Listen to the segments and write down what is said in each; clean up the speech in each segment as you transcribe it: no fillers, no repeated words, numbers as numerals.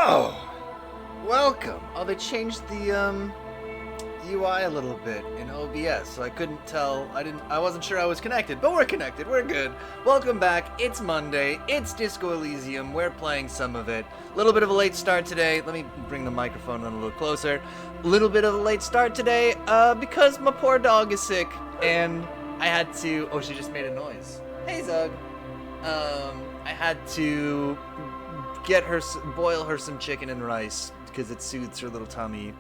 Oh, welcome. Oh, they changed the UI a little bit in OBS, so I couldn't tell. I wasn't sure I was connected, but we're connected. We're good. Welcome back. It's Monday. It's Disco Elysium. We're playing some of it. A little bit of a late start today. Let me bring the microphone in a little closer. A little bit of a late start today, because my poor dog is sick, and I had to. Oh, she just made a noise. Hey, Zug. I had to boil her some chicken and rice because it soothes her little tummy.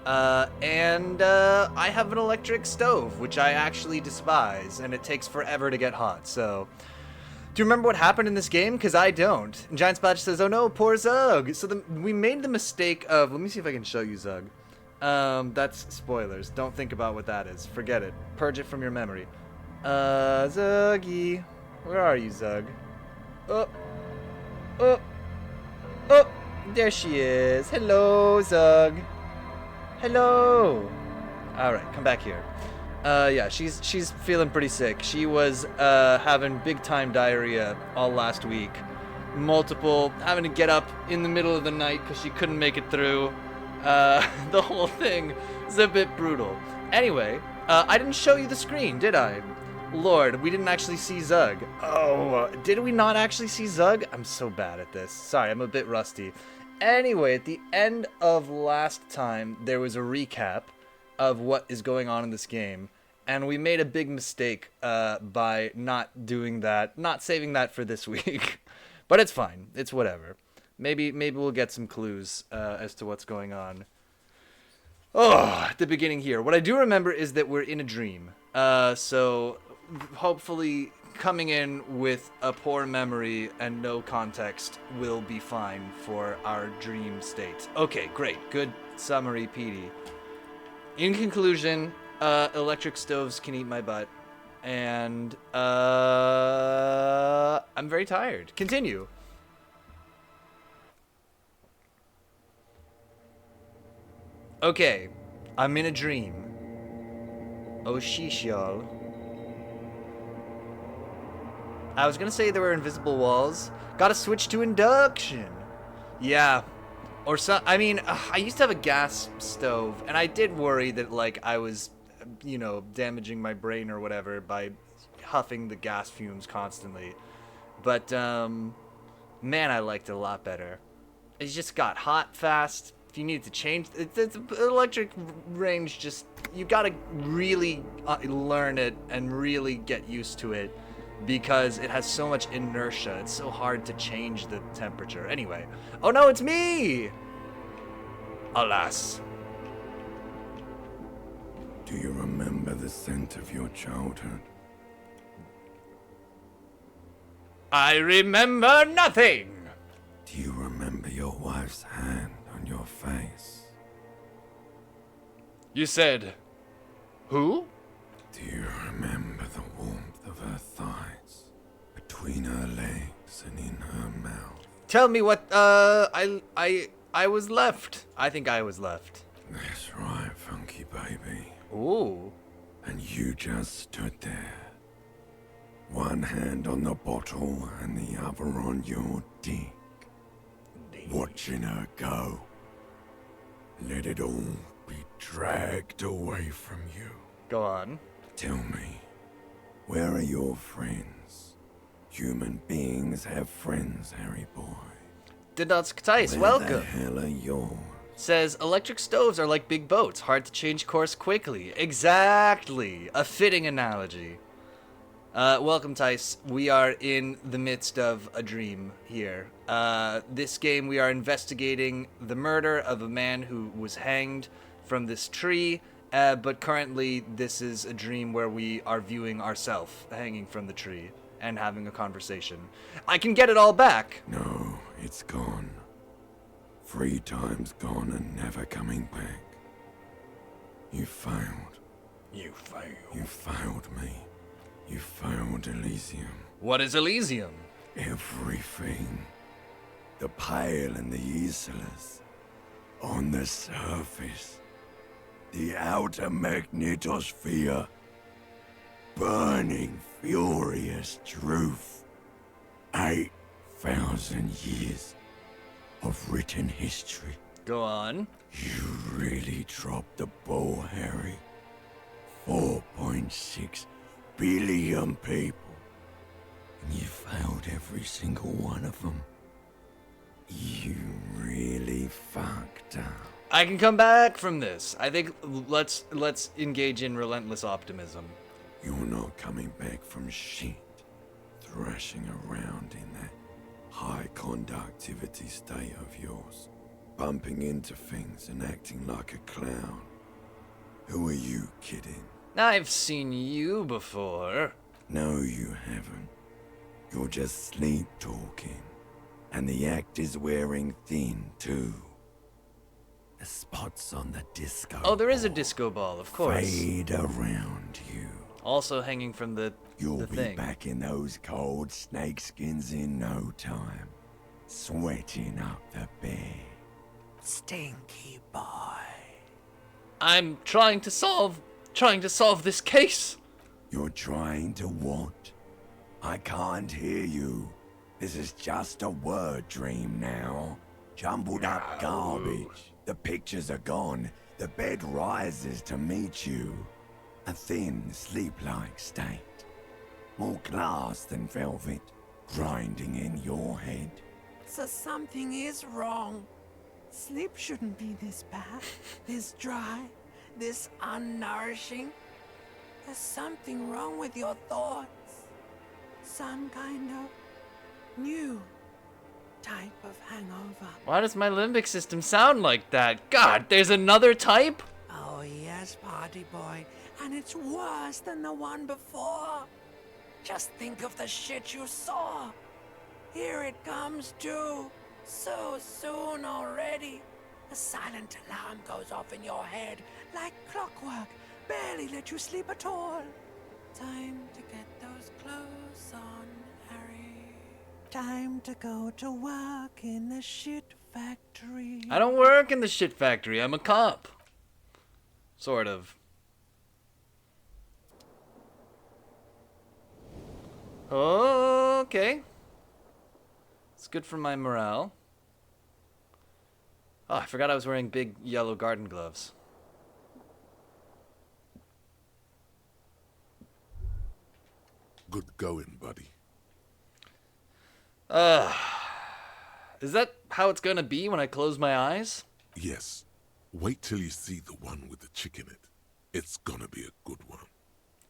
And I have an electric stove, which I actually despise, and it takes forever to get hot. So, do you remember what happened in this game? Because I don't. And Giant Splash says, "Oh no, poor Zug." So we made the mistake of. Let me see if I can show you Zug. That's spoilers. Don't think about what that is. Forget it. Purge it from your memory. Zuggy, where are you, Zug? Oh. There she is. Hello, Zug. Hello. All right, come back here. Yeah, she's feeling pretty sick. She was having big time diarrhea all last week. Having to get up in the middle of the night because she couldn't make it through. The whole thing is a bit brutal. Anyway, I didn't show you the screen, did I? Lord, we didn't actually see Zug. Oh, did we not actually see Zug? I'm so bad at this. Sorry, I'm a bit rusty. Anyway, at the end of last time, there was a recap of what is going on in this game, and we made a big mistake by not doing that, not saving that for this week. But it's fine. It's whatever. Maybe we'll get some clues as to what's going on. Oh, at the beginning here. What I do remember is that we're in a dream. So hopefully coming in with a poor memory and no context will be fine for our dream state. Okay, great. Good summary, Petey. In conclusion, electric stoves can eat my butt. And I'm very tired. Continue. Okay, I'm in a dream. Oh, sheesh, y'all. I was gonna say there were invisible walls. Gotta switch to induction. Yeah. Or some, I mean, I used to have a gas stove, and I did worry that, like, I was, damaging my brain or whatever by huffing the gas fumes constantly. But, man, I liked it a lot better. It just got hot fast. If you need to change, it's electric range, just, you gotta really learn it and really get used to it. Because it has so much inertia. It's so hard to change the temperature. Anyway. Oh no, it's me! Alas. Do you remember the scent of your childhood? I remember nothing! Do you remember your wife's hand on your face? You said... Who? Do you remember the warmth of her thighs, between her legs and in her mouth? Tell me what, I was left. I think I was left. That's right, funky baby. Ooh. And you just stood there. One hand on the bottle and the other on your dick. Watching her go. Let it all be dragged away from you. Go on. Tell me, where are your friends? Human beings have friends, Harry boy. Didotsk Tice, Where welcome. the hell are yours? Says, electric stoves are like big boats, hard to change course quickly. Exactly. A fitting analogy. Welcome, Tice. We are in the midst of a dream here. This game, we are investigating the murder of a man who was hanged from this tree. But currently, this is a dream where we are viewing ourselves hanging from the tree and having a conversation. I can get it all back. No, it's gone. 3 times gone and never coming back. You failed. You failed. You failed me. You failed Elysium. What is Elysium? Everything. The pale and the useless. On the surface. The outer magnetosphere. Burning, furious truth. 8,000 years. of written history. Go on. You really dropped the ball, Harry. 4.6 billion people. And you failed every single one of them. You really fucked up. I can come back from this. I think let's engage in relentless optimism. You're not coming back from shit. Thrashing around in that high conductivity state of yours. Bumping into things and acting like a clown. Who are you kidding? I've seen you before. No, you haven't. You're just sleep talking. And the act is wearing thin, too. The spots on the disco Oh, there is a ball disco ball, of course. fade around you. Also hanging from the You'll be thing. back in those cold snakeskins in no time. Sweating up the bed. Stinky boy. I'm trying to solve this case. You're trying to what? I can't hear you. This is just a word dream now. Jumbled up garbage. The pictures are gone. The bed rises to meet you. A thin, sleep-like state. More glass than velvet, grinding in your head. So something is wrong. Sleep shouldn't be this bad, this dry, this unnourishing. There's something wrong with your thoughts. Some kind of new type of hangover. Why does my limbic system sound like that? God, there's another type? Oh yes, party boy, and it's worse than the one before. Just think of the shit you saw. Here it comes too. So soon already. A silent alarm goes off in your head like clockwork. Barely let you sleep at all. Time to get those clothes on, Harry. Time to go to work in the shit factory. I don't work in the shit factory. I'm a cop. Sort of. Okay. It's good for my morale. Oh, I forgot I was wearing big yellow garden gloves. Good going, buddy. Is that how it's gonna be when I close my eyes? Yes. Wait till you see the one with the chick in it. It's gonna be a good one.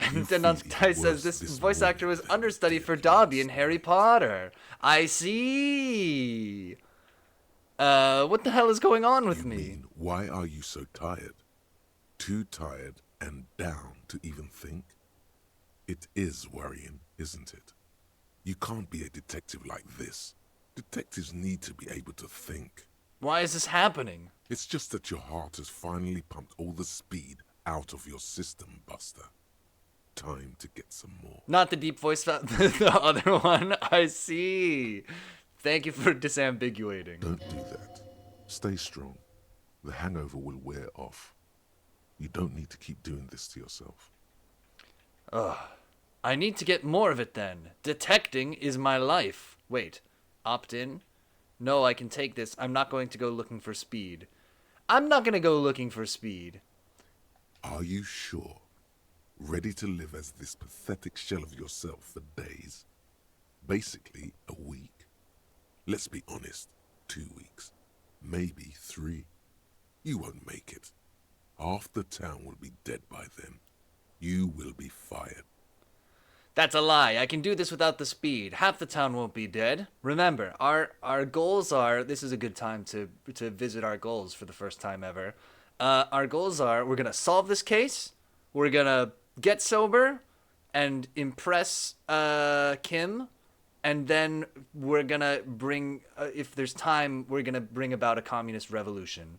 You And then feel Dice it says worse this voice morning actor was than understudy you did for Dobby in last Harry night. Potter. I see. What the hell is going on with You me? mean, why are you so tired? Too tired and down to even think? It is worrying, isn't it? You can't be a detective like this. Detectives need to be able to think. Why is this happening? It's just that your heart has finally pumped all the speed out of your system, Buster. Time to get some more. Not the deep voice, the other one. I see. Thank you for disambiguating. Don't do that. Stay strong. The hangover will wear off. You don't need to keep doing this to yourself. I need to get more of it then. Detecting is my life. Wait, opt in? No, I can take this. I'm not going to go looking for speed. I'm not going to go looking for speed. Are you sure? Ready to live as this pathetic shell of yourself for days? Basically, a week. Let's be honest, 2 weeks. Maybe 3. You won't make it. Half the town will be dead by then. You will be fired. That's a lie. I can do this without the speed. Half the town won't be dead. Remember, our goals are... This is a good time to visit our goals for the first time ever. Our goals are, we're going to solve this case. We're going to get sober and impress Kim. And then we're going to bring, if there's time, we're going to bring about a communist revolution.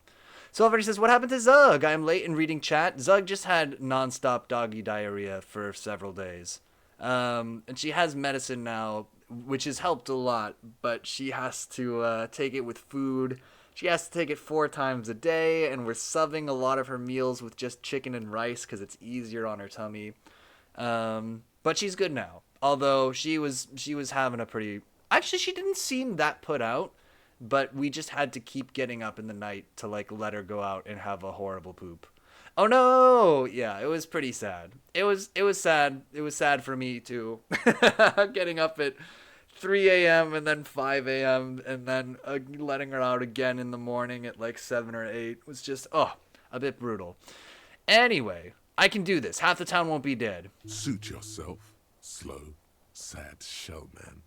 So everybody says, what happened to Zug? I'm late in reading chat. Zug just had nonstop doggy diarrhea for several days. And she has medicine now, which has helped a lot, but she has to take it with food. She has to take it 4 times a day, and we're subbing a lot of her meals with just chicken and rice because it's easier on her tummy. But she's good now. Although she was having a pretty... Actually, she didn't seem that put out. but we just had to keep getting up in the night to like let her go out and have a horrible poop. Oh no! Yeah, it was pretty sad. It was sad. It was sad for me too. Getting up at 3 a.m. and then 5 a.m. and then letting her out again in the morning at like 7 or 8 was just, a bit brutal. Anyway, I can do this. Half the town won't be dead. Suit yourself, slow, sad shell man.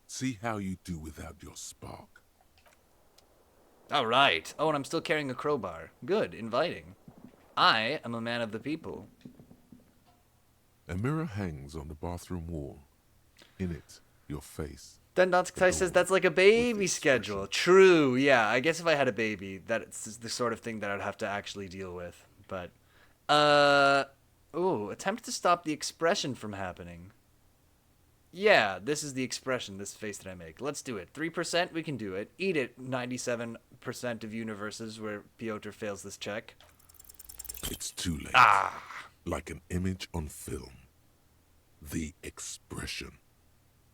See how you do without your spark. All right. Oh, and I'm still carrying a crowbar. Good, inviting. I am a man of the people. A mirror hangs on the bathroom wall. In it, your face. Then Donsktai says that's like a baby schedule. True, yeah. I guess if I had a baby, that's the sort of thing that I'd have to actually deal with. But, attempt to stop the expression from happening. Yeah, this is the expression, this face that I make. Let's do it. 3%, we can do it. Eat it, 97% of universes where Piotr fails this check. It's too late. Like an image on film. The expression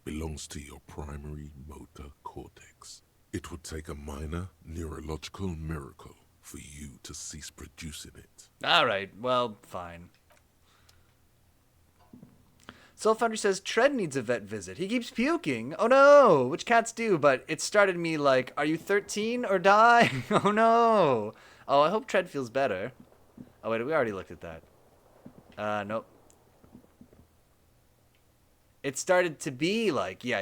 belongs to your primary motor cortex. It would take a minor neurological miracle for you to cease producing it. Alright, well, fine. Soul Foundry says, Tread needs a vet visit. He keeps puking. Oh no! Which cats do, but it started me like, are you 13 or die? Oh no! Oh, I hope Tread feels better. Oh wait, we already looked at that. Nope. It started to be like, yeah.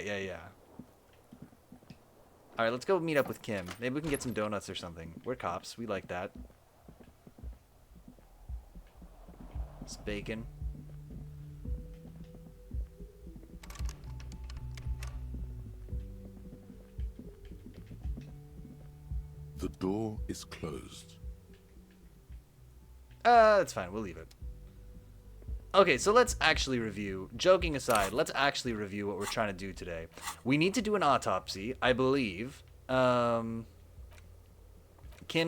Alright, let's go meet up with Kim. Maybe we can get some donuts or something. We're cops. We like that. It's bacon. The door is closed. That's fine. We'll leave it. Okay, so let's actually review. Joking aside, let's actually review what we're trying to do today. We need to do an autopsy, I believe. Kim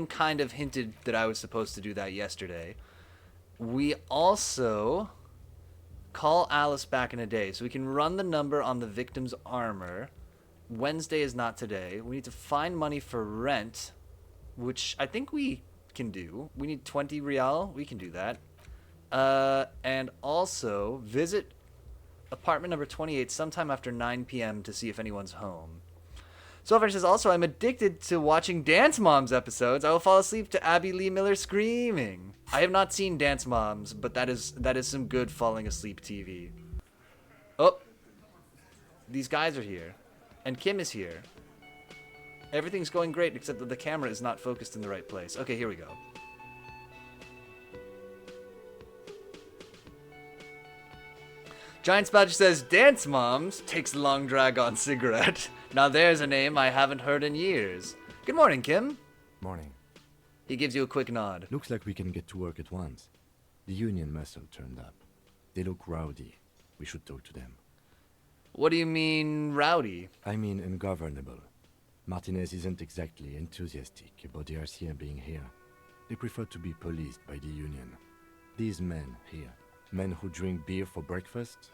kind of hinted that I was supposed to do that yesterday. We also call Alice back in a day, so we can run the number on the victim's armor. Wednesday is not today. We need to find money for rent, which I think we can do. We need 20 real. We can do that. And also visit apartment number 28 sometime after 9 p.m. to see if anyone's home. Sophar says, also, I'm addicted to watching Dance Moms episodes. I will fall asleep to Abby Lee Miller screaming. I have not seen Dance Moms, but that is some good falling asleep TV. Oh, these guys are here. And Kim is here. Everything's going great except that the camera is not focused in the right place. Okay, here we go. Giant Badger says, Dance Moms takes long drag on cigarette. Now there's a name I haven't heard in years. Good morning, Kim. Morning. He gives you a quick nod. Looks like we can get to work at once. The union muscle turned up. They look rowdy. We should talk to them. What do you mean, rowdy? I mean ungovernable. Martinez isn't exactly enthusiastic about the RCM being here. They prefer to be policed by the union. These men here, men who drink beer for breakfast,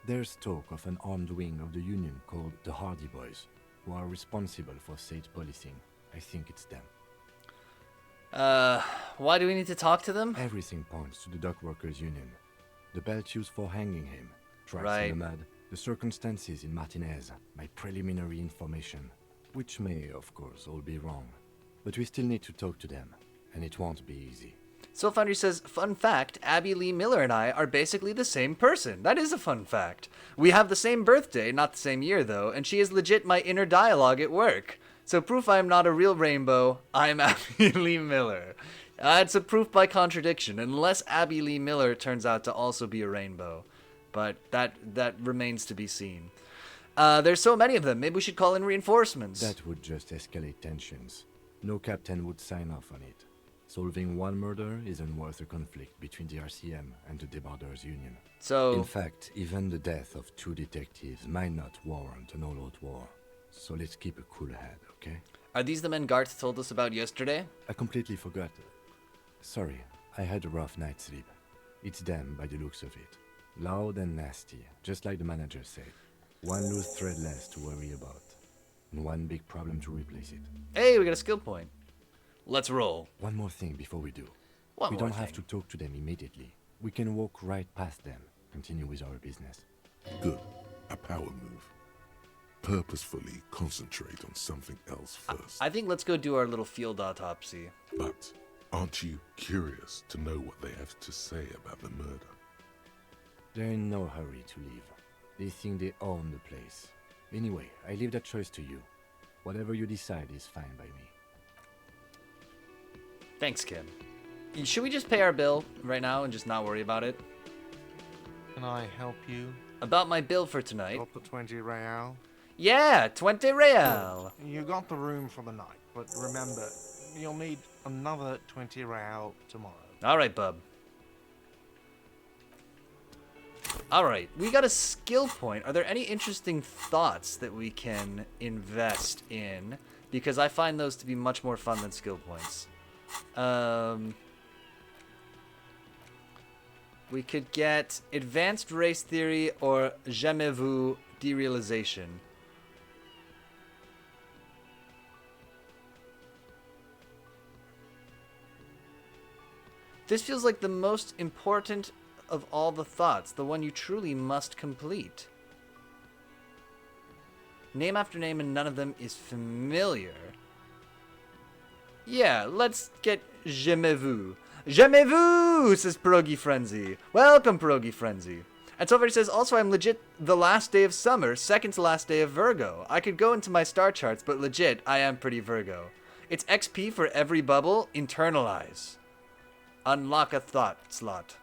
there's talk of an armed wing of the union called the Hardy Boys, who are responsible for state policing. I think it's them. Why do we need to talk to them? Everything points to the dock workers union. The belt used for hanging him, tracks Right. in the mud, the circumstances in Martinez, my preliminary information, which may, of course, all be wrong. But we still need to talk to them, and it won't be easy. Soul Foundry says, fun fact, Abby Lee Miller and I are basically the same person. That is a fun fact. We have the same birthday, not the same year though, and she is legit my inner dialogue at work. So proof I am not a real rainbow, I am Abby Lee Miller. It's a proof by contradiction, unless Abby Lee Miller turns out to also be a rainbow. But that remains to be seen. There's so many of them, maybe we should call in reinforcements. That would just escalate tensions. No captain would sign off on it. Solving one murder isn't worth a conflict between the RCM and the Debarders Union. So, In fact, even the death of 2 detectives might not warrant an all-out war. So let's keep a cool head, okay? are these the men Garth told us about yesterday? I completely forgot. Sorry, I had a rough night's sleep. It's them by the looks of it. Loud and nasty, just like the manager said. One loose thread less to worry about. and one big problem to replace it. Hey, we got a skill point. Let's roll. One more thing before we do. One We more don't have to thing. talk to them immediately. We can walk right past them, continue with our business. Good. A power move. Purposefully concentrate on something else first. I think let's go do our little field autopsy. But aren't you curious to know what they have to say about the murder? They're in no hurry to leave. They think they own the place. Anyway, I leave that choice to you. Whatever you decide is fine by me. Thanks, Kim. Should we just pay our bill right now and just not worry about it? Can I help you? About my bill for tonight. Got the 20 real? Yeah, 20 real. You got the room for the night, but remember, you'll need another 20 real tomorrow. All right, bub. All right, we got a skill point. Are there any interesting thoughts that we can invest in? Because I find those to be much more fun than skill points. We could get advanced race theory or jamais vu derealization. This feels like the most important of all the thoughts, the one you truly must complete. Name after name, and none of them is familiar. Yeah, let's get jamais vu. Jamais vu, says Pierogi Frenzy. Welcome, Pierogi Frenzy. And Silver says, also, I'm legit the last day of summer, second to last day of Virgo. I could go into my star charts, but legit, I am pretty Virgo. It's XP for every bubble. Internalize. Unlock a thought slot.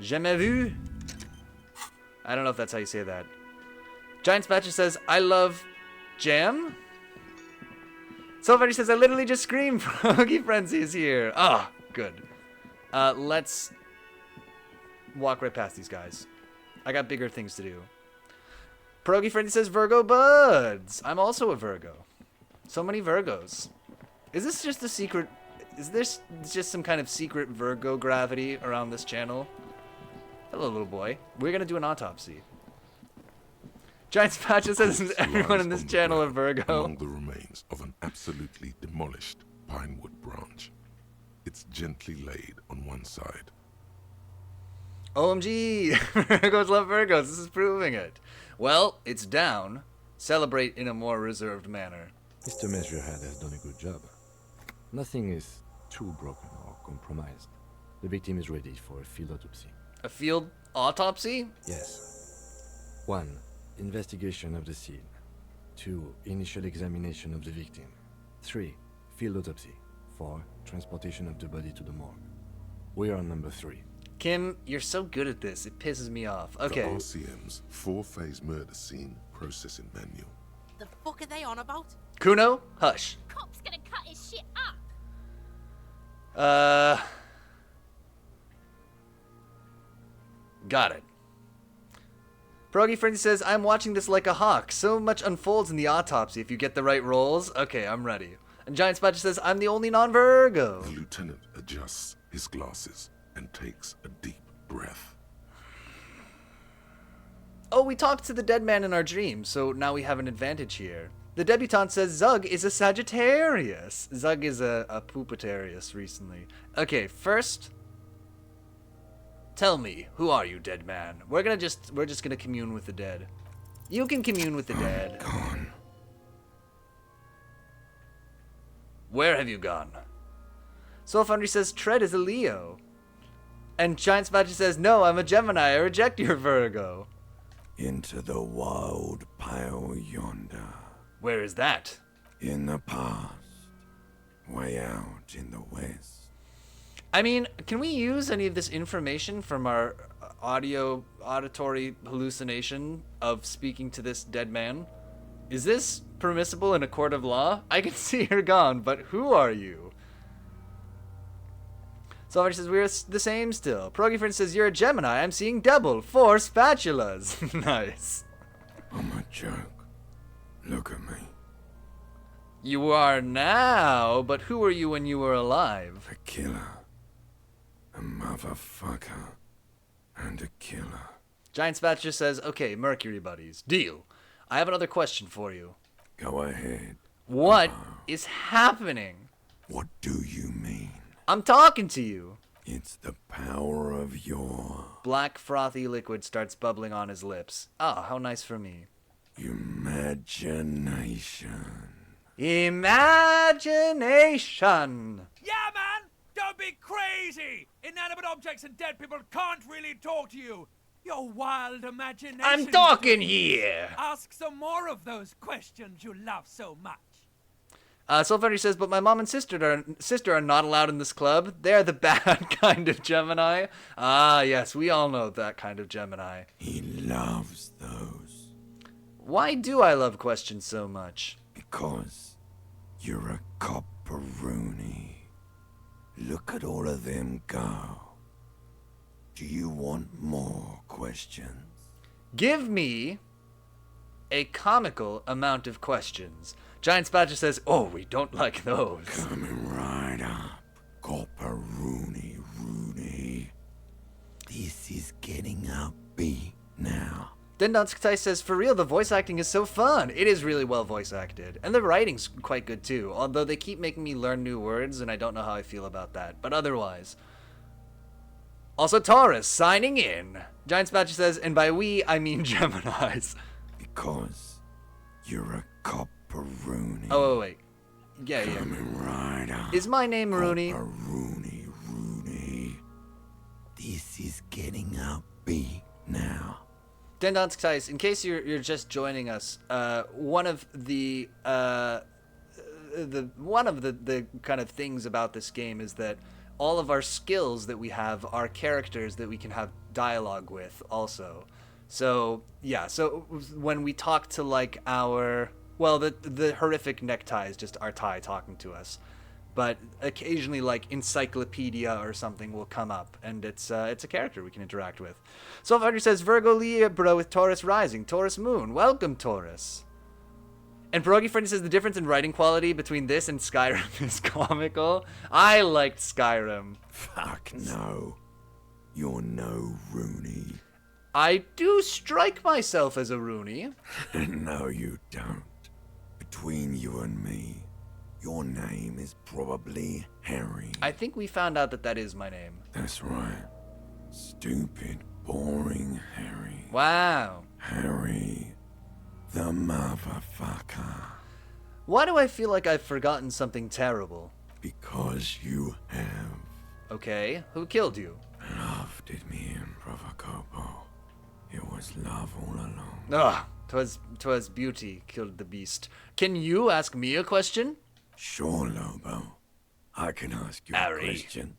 Jamais vu? I don't know if that's how you say that. Giant Spatcher says, I love jam? Silver says, I literally just screamed. Pierogi Frenzy is here. Ah, good. Let's walk right past these guys. I got bigger things to do. Pierogi Frenzy says, Virgo buds. I'm also a Virgo. So many Virgos. Is this just a secret? Is this just some kind of secret Virgo gravity around this channel? Hello, little boy. We're gonna do an autopsy. Giant Spatcha says, is everyone in this channel a Virgo? Among the remains of an absolutely demolished pinewood branch. It's gently laid on one side. OMG! Virgos love Virgos. This is proving it. Well, it's down. Celebrate in a more reserved manner. Mr. Measurehead has done a good job. Nothing is too broken or compromised. The victim is ready for a field autopsy. A field autopsy? Yes. 1. Investigation of the scene. 2. Initial examination of the victim. 3. Field autopsy. 4. Transportation of the body to the morgue. We are on number 3. Kim, you're so good at this. It pisses me off. Okay. The RCM's 4-phase murder scene processing manual. The fuck are they on about? Kuno, hush. Cop's gonna cut his shit up. Got it. Pierogi Frenzy says, I'm watching this like a hawk. So much unfolds in the autopsy if you get the right rolls. Okay, I'm ready. And Giant Spatcher says, I'm the only non-Virgo. The lieutenant adjusts his glasses and takes a deep breath. Oh, we talked to the dead man in our dream, so now we have an advantage here. The debutante says Zug is a Sagittarius. Zug is a Poopitarius recently. Okay, first, tell me, who are you, dead man? We're just gonna commune with the dead. You can commune with the dead. Gone. Where have you gone? Soul Foundry says Tread is a Leo. And Giant Spatcher says, no, I'm a Gemini. I reject your Virgo. Into the wild pale yonder. Where is that? In the past. Way out in the west. I mean, can we use any of this information from our auditory hallucination of speaking to this dead man? Is this permissible in a court of law? I can see you're gone, but who are you? Salvage says, we're the same still. Pierogi Friend says, you're a Gemini. I'm seeing double. 4 spatulas. Nice. I'm a joke. Look at me. You are now, but who were you when you were alive? A killer. A motherfucker. And a killer. Giant Spatula says, okay, Mercury buddies, deal. I have another question for you. Go ahead. What is happening? What do you mean? I'm talking to you. It's the power of your Black frothy liquid starts bubbling on his lips. Ah, how nice for me. imagination. Imagination. Yeah, man! Don't be crazy! Inanimate objects and dead people can't really talk to you. Your wild imagination. I'm talking here. Ask some more of those questions you love so much. Sulfuri says, but my mom and sister are not allowed in this club. They're the bad kind of Gemini. Ah, yes, we all know that kind of Gemini. He loves those. Why do I love questions so much? Because you're a copperoony. Look at all of them go. Do you want more questions? Give me a comical amount of questions. Giant Spatula says, oh, we don't like those. Coming right up. Copperoony Rooney. This is getting upbeat now. Dendonsktai says, for real, the voice acting is so fun. It is really well voice acted. And the writing's quite good too, although they keep making me learn new words, and I don't know how I feel about that. But otherwise. Also, Taurus, signing in. Giant Spatula says, and by we, I mean Geminis. Because you're a copperoony. Oh, wait. Yeah. Coming right up. Is my name Rooney? Copperoony Rooney. This is getting upbeat now. Dendonsktai, in case you're just joining us, one of the kind of things about this game is that all of our skills that we have are characters that we can have dialogue with also. So, yeah, so when we talk to, like, the horrific necktie is just our tie talking to us. But occasionally, like, encyclopedia or something will come up, and it's a character we can interact with. Soulfighter says, Virgo Libra with Taurus rising, Taurus moon. Welcome, Taurus. And Pierogi Friend says, the difference in writing quality between this and Skyrim is comical. I liked Skyrim. Fuck no. You're no Rooney. I do strike myself as a Rooney. No, you don't. Between you and me, your name is probably Harry. I think we found out that is my name. That's right. Stupid, boring Harry. Wow. Harry, the motherfucker. Why do I feel like I've forgotten something terrible? Because you have. Okay, who killed you? Love did me in, Provocopo. It was love all along. Ugh, 'twas beauty killed the beast. Can you ask me a question? Sure, Lobo. I can ask you Harry. a question.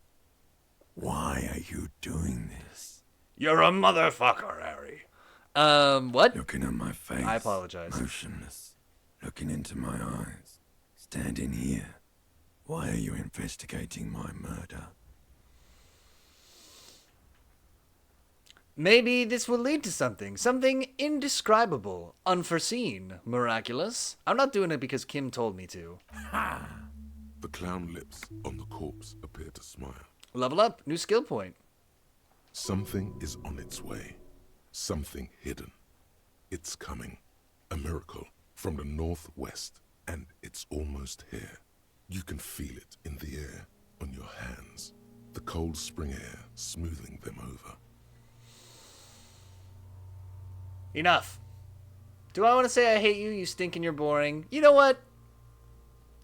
Why are you doing this? You're a motherfucker, Harry. What? Looking at my face. I apologize. Motionless. Looking into my eyes. Standing here. Why are you investigating my murder? Maybe this will lead to something. Something indescribable, unforeseen, miraculous. I'm not doing it because Kim told me to. The clown lips on the corpse appear to smile. Level up, new skill point. Something is on its way. Something hidden. It's coming. A miracle from the northwest, and it's almost here. You can feel it in the air, on your hands. The cold spring air smoothing them over. Enough. Do I want to say I hate you? You stink and you're boring. You know what?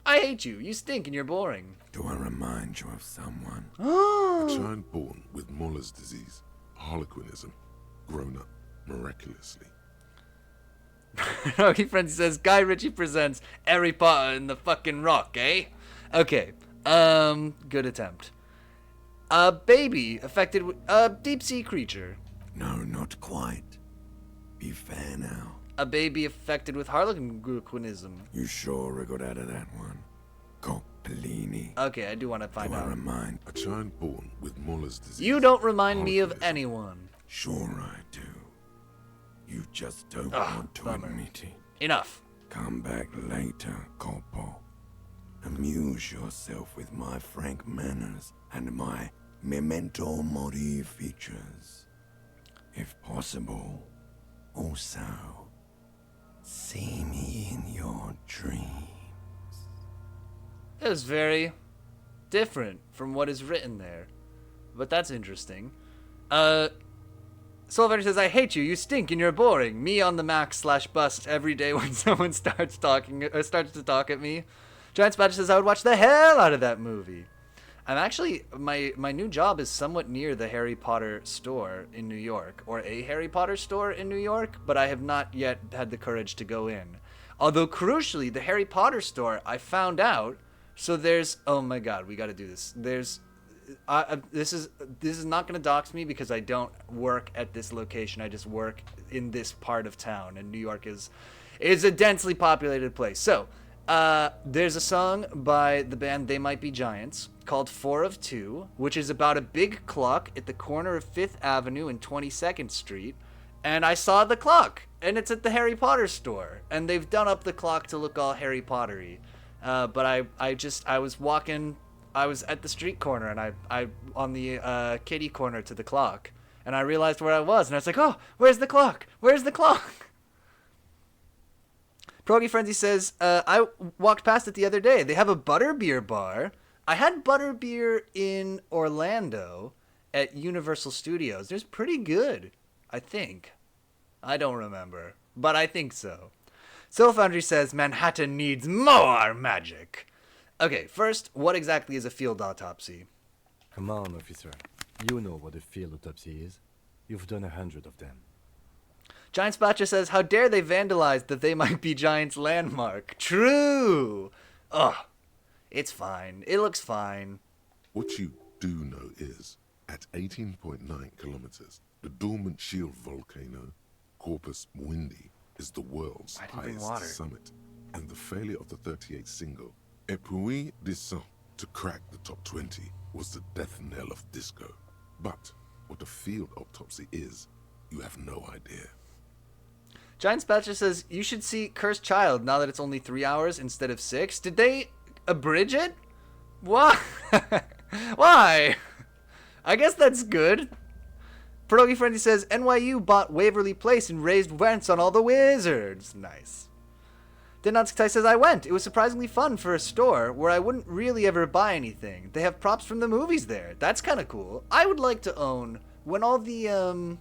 I hate you. You stink and you're boring. Do I remind you of someone? A child born with Muller's disease, harlequinism, grown up miraculously. Rocky Frenzy says, Guy Ritchie presents Harry Potter in the fucking rock, eh? Okay. Good attempt. A baby affected with a deep sea creature. No, not quite. Be fair now. A baby affected with harlequinism. You sure I got out of that one? Coppellini. Okay, I do want to find Do I out. remind? A child born with Muller's disease. You don't remind me of harlequinism. anyone. Sure I do. You just don't Ugh, want to bummer. admit it. Enough. Come back later, Coppo. Amuse yourself with my frank manners and my memento mori features. If possible, also see me in your dreams. It was very different from what is written there. But that's interesting. Soulfighter says, I hate you, you stink and you're boring. Me on the max/bust every day when someone starts to talk at me. Giant Spatcher says, I would watch the hell out of that movie. I'm actually, my new job is somewhat near the Harry Potter store in New York, or a Harry Potter store in New York, but I have not yet had the courage to go in. Although, crucially, the Harry Potter store, I found out, so there's, oh my god, we gotta do this. This is not gonna dox me because I don't work at this location, I just work in this part of town, and New York is a densely populated place. So, there's a song by the band They Might Be Giants called 4 of 2, which is about a big clock at the corner of 5th Avenue and 22nd Street. And I saw the clock, and it's at the Harry Potter store. And they've done up the clock to look all Harry Potter-y. But I was at the street corner, and I on the kitty corner to the clock. And I realized where I was, and I was like, oh, where's the clock? Where's the clock? Progy Frenzy says, I walked past it the other day. They have a butterbeer bar. I had butterbeer in Orlando at Universal Studios. It's pretty good, I think. I don't remember, but I think so. Soul Foundry says, Manhattan needs more magic. Okay, first, what exactly is a field autopsy? Come on, officer. You know what a field autopsy is. You've done 100 of them. Giant Spatcher says, how dare they vandalize that They Might Be Giants landmark? True! Ugh. It's fine. It looks fine. What you do know is, at 18.9 kilometers, the dormant shield volcano, Corpus Mundi, is the world's highest summit. And the failure of the 38 single, Et puis descend, to crack the top 20 was the death knell of disco. But what a field autopsy is, you have no idea. Giant Spatcher says, you should see Cursed Child now that it's only 3 hours instead of 6. Did they abridge it? Why? Why? I guess that's good. Pierogi Frenzy says, NYU bought Waverly Place and raised rents on all the wizards. Nice. Denatsukai says, I went. It was surprisingly fun for a store where I wouldn't really ever buy anything. They have props from the movies there. That's kind of cool. I would like to own, when all the,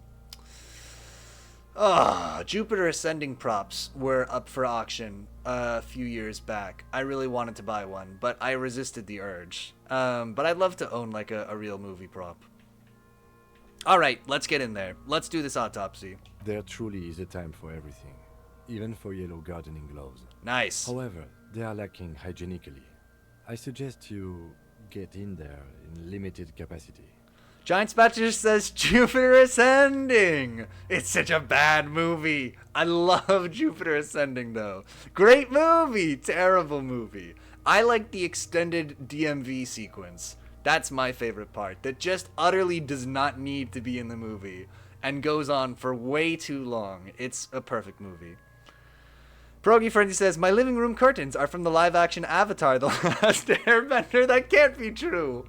Jupiter Ascending props were up for auction a few years back. I really wanted to buy one, but I resisted the urge. But I'd love to own, like, a real movie prop. Alright, let's get in there. Let's do this autopsy. There truly is a time for everything, even for yellow gardening gloves. Nice. However, they are lacking hygienically. I suggest you get in there in limited capacity. Giant Spatcher says Jupiter Ascending. It's such a bad movie. I love Jupiter Ascending, though. Great movie. Terrible movie. I like the extended DMV sequence. That's my favorite part. That just utterly does not need to be in the movie and goes on for way too long. It's a perfect movie. Pierogi Frenzy says, my living room curtains are from the live-action Avatar, The Last Airbender. That can't be true.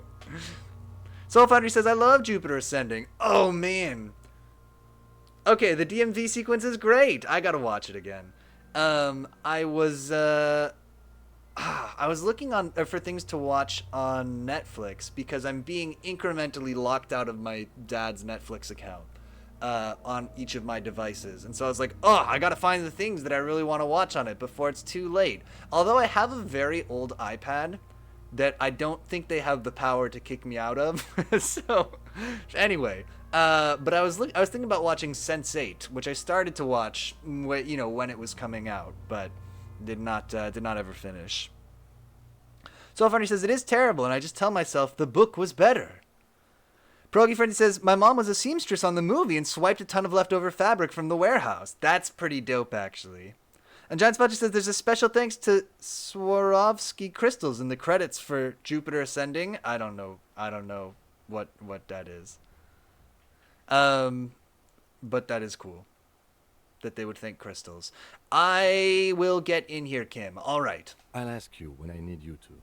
Soul Foundry says, I love Jupiter Ascending. Oh, man. Okay, the DMV sequence is great. I gotta watch it again. I was looking on for things to watch on Netflix because I'm being incrementally locked out of my dad's Netflix account on each of my devices. And so I was like, I gotta find the things that I really want to watch on it before it's too late. Although I have a very old iPad that I don't think they have the power to kick me out of. So, anyway, but I was thinking about watching Sense8, which I started to watch, when it was coming out, but did not ever finish. Soul Foundry says, it is terrible, and I just tell myself the book was better. Pierogi Frenzy says, my mom was a seamstress on the movie and swiped a ton of leftover fabric from the warehouse. That's pretty dope, actually. And Giant Spatcher says there's a special thanks to Swarovski crystals in the credits for Jupiter Ascending. I don't know what that is. But that is cool that they would thank crystals. I will get in here, Kim. All right. I'll ask you when I need you to.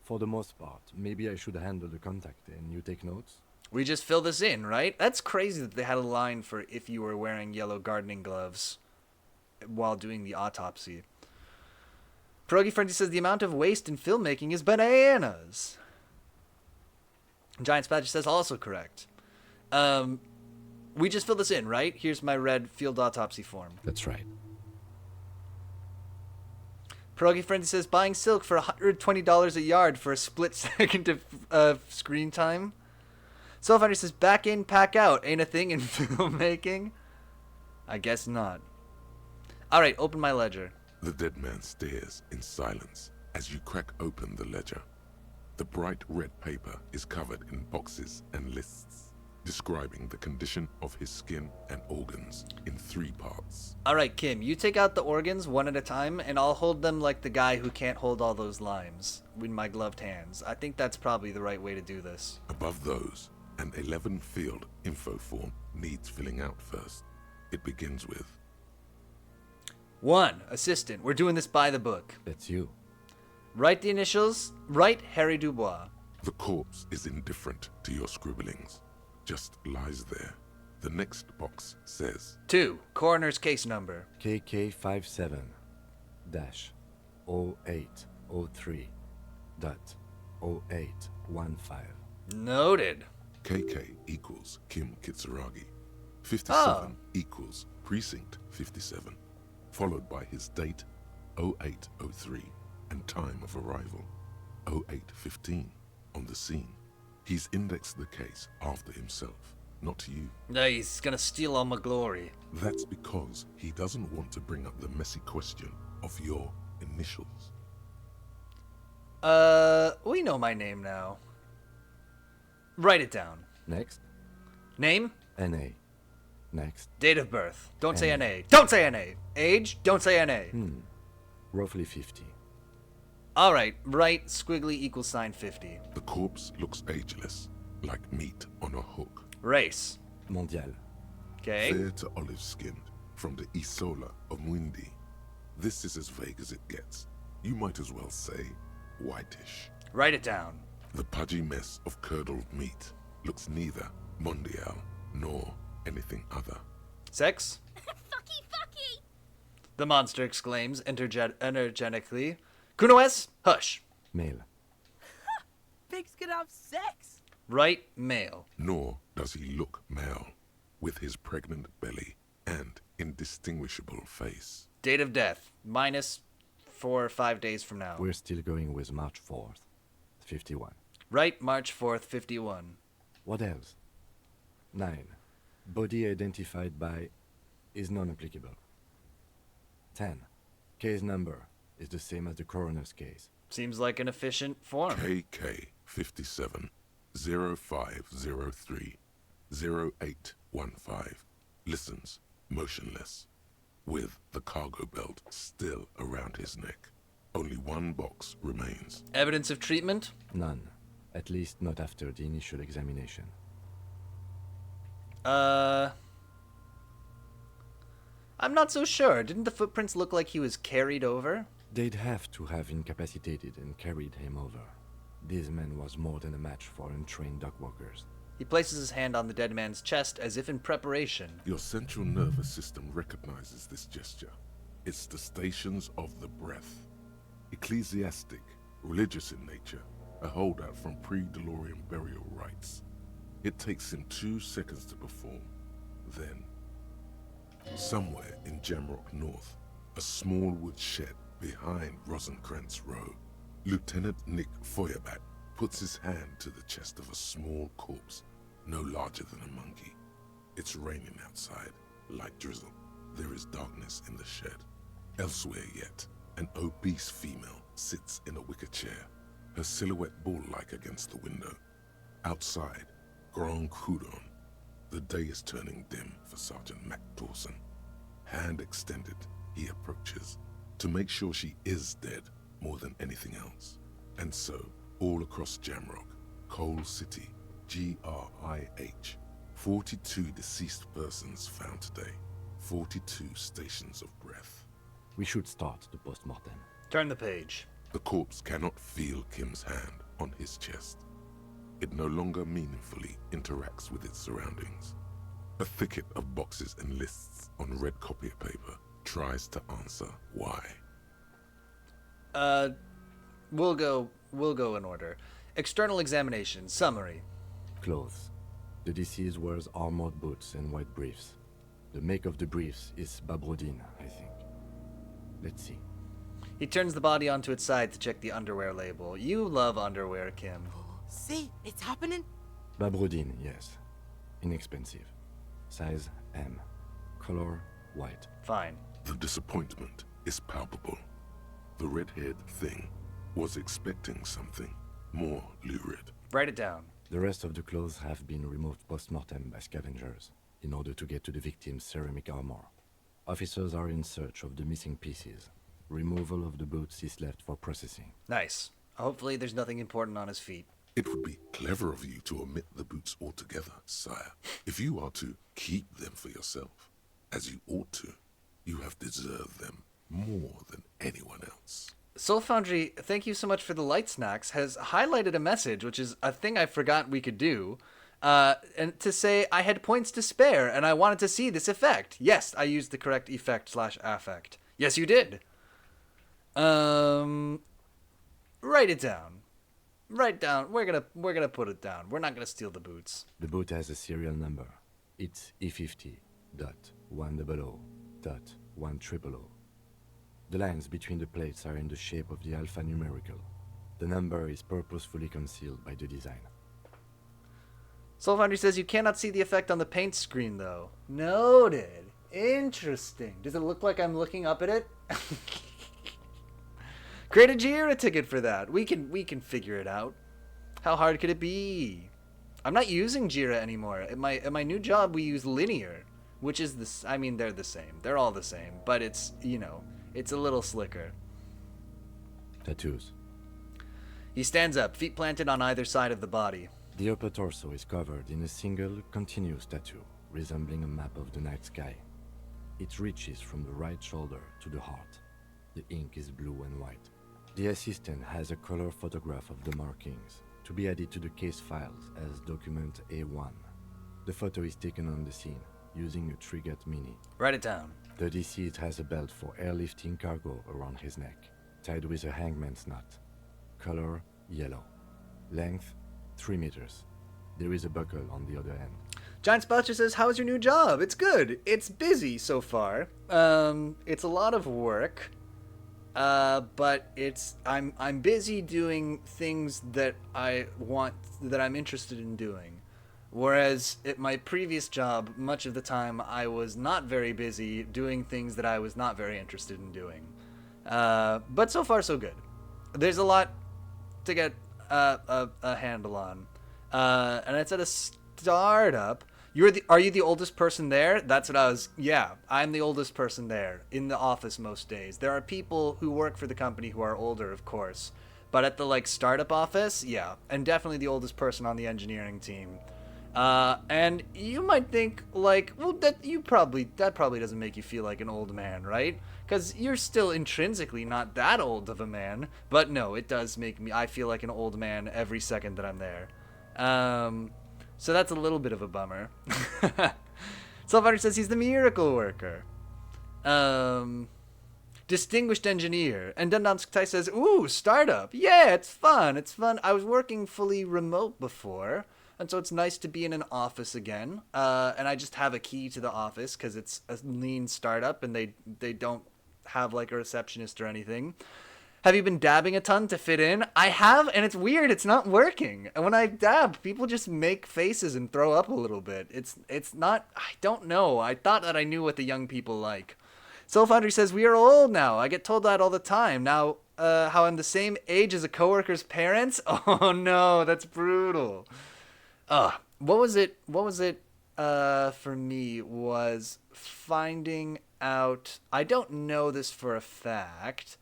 For the most part, maybe I should handle the contact and you take notes? We just fill this in, right? That's crazy that they had a line for if you were wearing yellow gardening gloves while doing the autopsy. Pierogi Frenzy says the amount of waste in filmmaking is bananas. Giant Spadger says also correct. We just fill this in, right? Here's my red field autopsy form. That's right. Pierogi Frenzy says buying silk for $120 a yard for a split second of screen time. Soulfinder says back in, pack out. Ain't a thing in filmmaking? I guess not. Alright, open my ledger. The dead man stares in silence as you crack open the ledger. The bright red paper is covered in boxes and lists, describing the condition of his skin and organs in 3 parts. Alright, Kim, you take out the organs one at a time, and I'll hold them like the guy who can't hold all those limes in my gloved hands. I think that's probably the right way to do this. Above those, an 11-field info form needs filling out first. It begins with 1. Assistant. We're doing this by the book. That's you. Write the initials. Write Harry Dubois. the corpse is indifferent to your scribblings, just lies there. The next box says 2. Coroner's case number. KK57-0803.0815. Noted. KK equals Kim Kitsuragi. 57 equals Precinct 57, followed by his date 0803 and time of arrival 0815 on the scene. He's indexed the case after himself, not you. No, he's gonna steal all my glory. That's because he doesn't want to bring up the messy question of your initials. We know my name now. Write it down. Next, Name? NA. Next, Date of birth. Don't say NA. Don't say NA. Age? Don't say NA. roughly 50. Alright, write squiggly equals sign 50. The corpse looks ageless, like meat on a hook. Race. Mondial. Okay. Fair to olive-skinned, from the Isola of Mwindi. This is as vague as it gets. You might as well say whitish. Write it down. The pudgy mess of curdled meat looks neither mondial nor anything other. Sex? Fucky, fucky! The monster exclaims energetically. Kunoes? Hush. Male. Pigs can have sex. Write male. Nor does he look male, with his pregnant belly and indistinguishable face. Date of death. Minus 4 or 5 days from now. We're still going with March 4th. 51. Write March 4th, 51. What else? 9. Body identified by is non-applicable. 10. Case number is the same as the coroner's case. Seems like an efficient form. KK 57 0503 0815 listens motionless, with the cargo belt still around his neck. Only one box remains. Evidence of treatment? None. At least not after the initial examination. I'm not so sure. Didn't the footprints look like he was carried over? They'd have to have incapacitated and carried him over. This man was more than a match for untrained dog walkers. He places his hand on the dead man's chest as if in preparation. Your central nervous system recognizes this gesture. It's the stations of the breath. Ecclesiastic, religious in nature, a holdout from pre-DeLorean burial rites. It takes him 2 seconds to perform. Then, somewhere in Jamrock North, a small wood shed behind Rosencrantz Row, Lieutenant Nick Feuerbat puts his hand to the chest of a small corpse, no larger than a monkey. It's raining outside, light drizzle. There is darkness in the shed. Elsewhere yet, an obese female sits in a wicker chair, her silhouette bull-like against the window. Outside, Grand Coudon. The day is turning dim for Sergeant Mac Dawson. Hand extended, he approaches, to make sure she is dead more than anything else. And so, all across Jamrock, Coal City, GRIH, 42 deceased persons found today, 42 stations of breath. We should start the post-mortem. Turn the page. The corpse cannot feel Kim's hand on his chest. It no longer meaningfully interacts with its surroundings. A thicket of boxes and lists on red copier paper tries to answer why. We'll go in order. External examination. Summary. Clothes. The deceased wears armored boots and white briefs. The make of the briefs is Babrodine, I think. Let's see. He turns the body onto its side to check the underwear label. You love underwear, Kim. See, it's happening. Babrodine, yes. Inexpensive. Size M. Color white. Fine. The disappointment is palpable. The red-haired thing was expecting something more lurid. Write it down. The rest of the clothes have been removed post-mortem by scavengers in order to get to the victim's ceramic armor. Officers are in search of the missing pieces. Removal of the boots is left for processing. Nice. Hopefully there's nothing important on his feet. It would be clever of you to omit the boots altogether, sire. If you are to keep them for yourself, as you ought to, you have deserved them more than anyone else. Soul Foundry, thank you so much for the light snacks, has highlighted a message, which is a thing I forgot we could do, and to say I had points to spare and I wanted to see this effect. Yes, I used the correct effect/affect. Yes, you did. Write it down. Write down. We're gonna put it down. We're not gonna steal the boots. The boot has a serial number. It's E50.100.100. The lines between the plates are in the shape of the alphanumerical. The number is purposefully concealed by the design. Soul Foundry says you cannot see the effect on the paint screen, though. Noted. Interesting. Does it look like I'm looking up at it? Create a Jira ticket for that. We can figure it out. How hard could it be? I'm not using Jira anymore. At my new job, we use Linear, which is this. I mean, they're the same. They're all the same, but it's it's a little slicker. Tattoos. He stands up, feet planted on either side of the body. The upper torso is covered in a single, continuous tattoo, resembling a map of the night sky. It reaches from the right shoulder to the heart. The ink is blue and white. The assistant has a color photograph of the markings, to be added to the case files as document A1. The photo is taken on the scene, using a Trigat Mini. Write it down. The deceased has a belt for airlifting cargo around his neck, tied with a hangman's knot. Color yellow. Length 3 meters. There is a buckle on the other end. Giant Spoucher says, "How's your new job?" It's good. It's busy so far. It's a lot of work. But I'm busy doing things that I'm interested in doing. Whereas at my previous job, much of the time I was not very busy doing things that I was not very interested in doing. But so far so good. There's a lot to get a handle on. And it's at a startup. Are you the oldest person there? That's what I was. Yeah, I'm the oldest person there in the office most days. There are people who work for the company who are older, of course, but at the startup office, yeah, and definitely the oldest person on the engineering team. And you might think well, that probably doesn't make you feel like an old man, right? Because you're still intrinsically not that old of a man. But no, it does make I feel like an old man every second that I'm there. So that's a little bit of a bummer. Self-Fighter says he's the miracle worker. Distinguished engineer. And Dundon says, ooh, startup. Yeah, it's fun. It's fun. I was working fully remote before, and so it's nice to be in an office again. And I just have a key to the office because it's a lean startup and they don't have a receptionist or anything. Have you been dabbing a ton to fit in? I have, and it's weird. It's not working. And when I dab, people just make faces and throw up a little bit. It's not, I don't know. I thought that I knew what the young people like. Soul Foundry says, we are old now. I get told that all the time. Now, how I'm the same age as a coworker's parents? Oh no, that's brutal. What was it for me was finding out, I don't know this for a fact,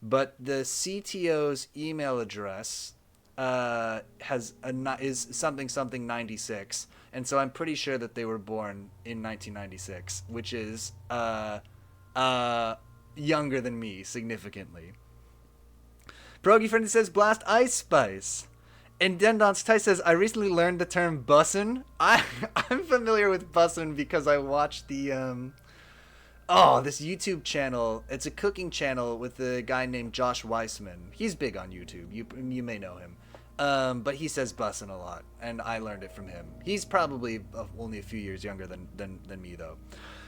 but the CTO's email address is something 96, and so I'm pretty sure that they were born in 1996, which is younger than me significantly. Pierogi Friend says, blast Ice Spice. And Dendon's Tai says, I recently learned the term bussin'. I'm familiar with bussin' because I watched the, this YouTube channel. It's a cooking channel with a guy named Josh Weissman. He's big on YouTube. You may know him. But he says bussin' a lot, and I learned it from him. He's probably only a few years younger than me, though.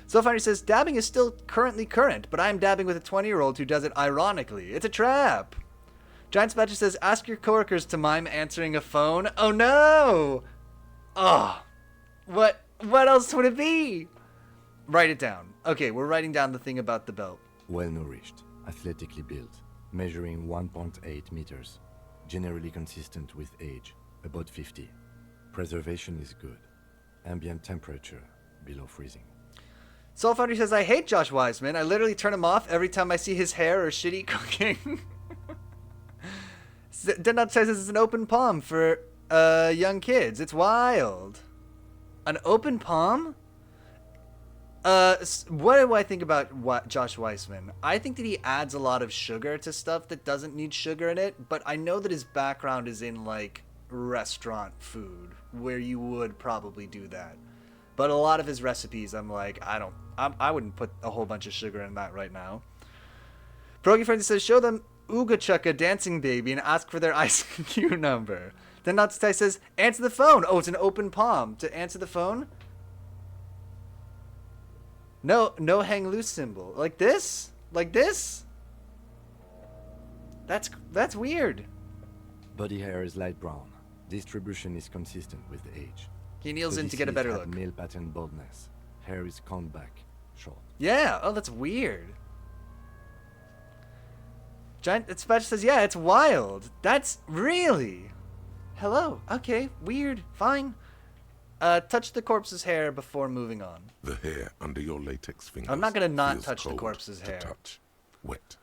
Soulfinder says, dabbing is still currently current, but I'm dabbing with a 20-year-old who does it ironically. It's a trap. Giant Spatcher says, ask your coworkers to mime answering a phone. Oh no! Oh, what else would it be? Write it down. Okay, we're writing down the thing about the belt. Well-nourished, athletically built, measuring 1.8 meters. Generally consistent with age, about 50. Preservation is good. Ambient temperature, below freezing. Soulfinder says, I hate Josh Wiseman. I literally turn him off every time I see his hair or shitty cooking. Denot says this is an open palm for young kids. It's wild. An open palm? What do I think about Josh Weissman? I think that he adds a lot of sugar to stuff that doesn't need sugar in it, but I know that his background is in, like, restaurant food, where you would probably do that. But a lot of his recipes, I'm like, I wouldn't put a whole bunch of sugar in that right now. Pierogi Friend says, show them Ooga Chucka Dancing Baby and ask for their ICQ number. Then Natsutai says, answer the phone. Oh, it's an open palm. To answer the phone? No hang loose symbol. Like this? Like this? That's weird. Body hair is light brown. Distribution is consistent with age. He kneels The in to get a deceased better had look. Male pattern baldness. Hair is combed back, short. Yeah. Oh, that's weird. Giant Spatch says, yeah, it's wild. That's really. Hello. Okay. Weird. Fine. Touch the corpse's hair before moving on. The hair under your latex fingers. I'm not gonna not feels touch the cold corpse's to hair. Touch. Wet.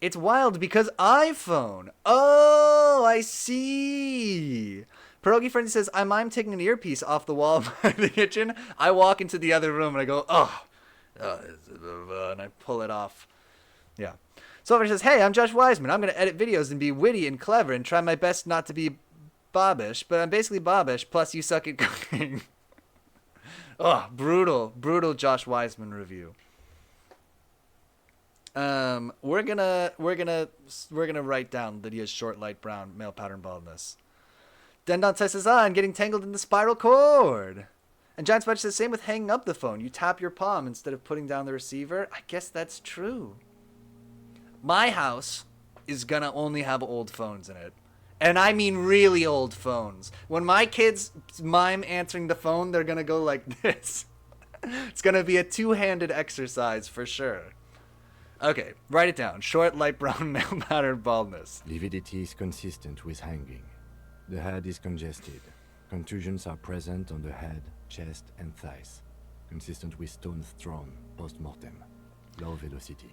It's wild because iPhone. Oh, I see. Pierogi Friend says, I'm taking an earpiece off the wall by the kitchen. I walk into the other room and I go, and I pull it off. Yeah. Silver says, hey, I'm Josh Wiseman. I'm going to edit videos and be witty and clever and try my best not to be Bobbish, but I'm basically Bobbish, plus you suck at cooking. Brutal Josh Wiseman review. We're gonna write down that he has short, light brown, male pattern baldness. Dendon says, I'm getting tangled in the spiral cord. And Giant Spatch says, same with hanging up the phone. You tap your palm instead of putting down the receiver. I guess that's true. My house is gonna only have old phones in it. And I mean really old phones. When my kids mime answering the phone, they're gonna go like this. It's gonna be a two-handed exercise for sure. Okay, write it down. Short, light brown, male pattern baldness. Lividity is consistent with hanging. The head is congested. Contusions are present on the head, chest, and thighs. Consistent with stones thrown post-mortem. Low velocity.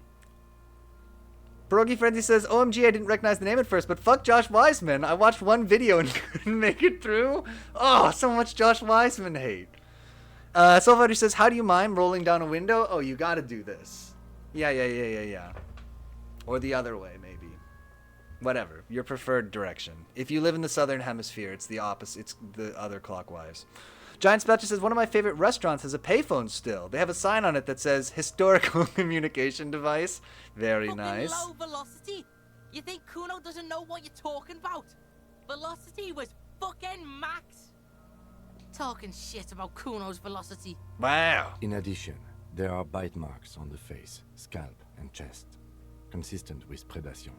Pierogi Frenzy says, OMG, I didn't recognize the name at first, but fuck Josh Wiseman. I watched one video and couldn't make it through. Oh, so much Josh Wiseman hate. Soulfighter says, how do you mime rolling down a window? Oh, you gotta do this. Yeah. Or the other way, maybe. Whatever. Your preferred direction. If you live in the southern hemisphere, it's the opposite. It's the other clockwise. Giant Spatcher says, one of my favorite restaurants has a payphone still. They have a sign on it that says, historical communication device. Very Fucking nice. low velocity. You think Kuno doesn't know what you're talking about? Velocity was fucking max. Talking shit about Kuno's velocity. Wow. In addition, there are bite marks on the face, scalp, and chest. Consistent with predation.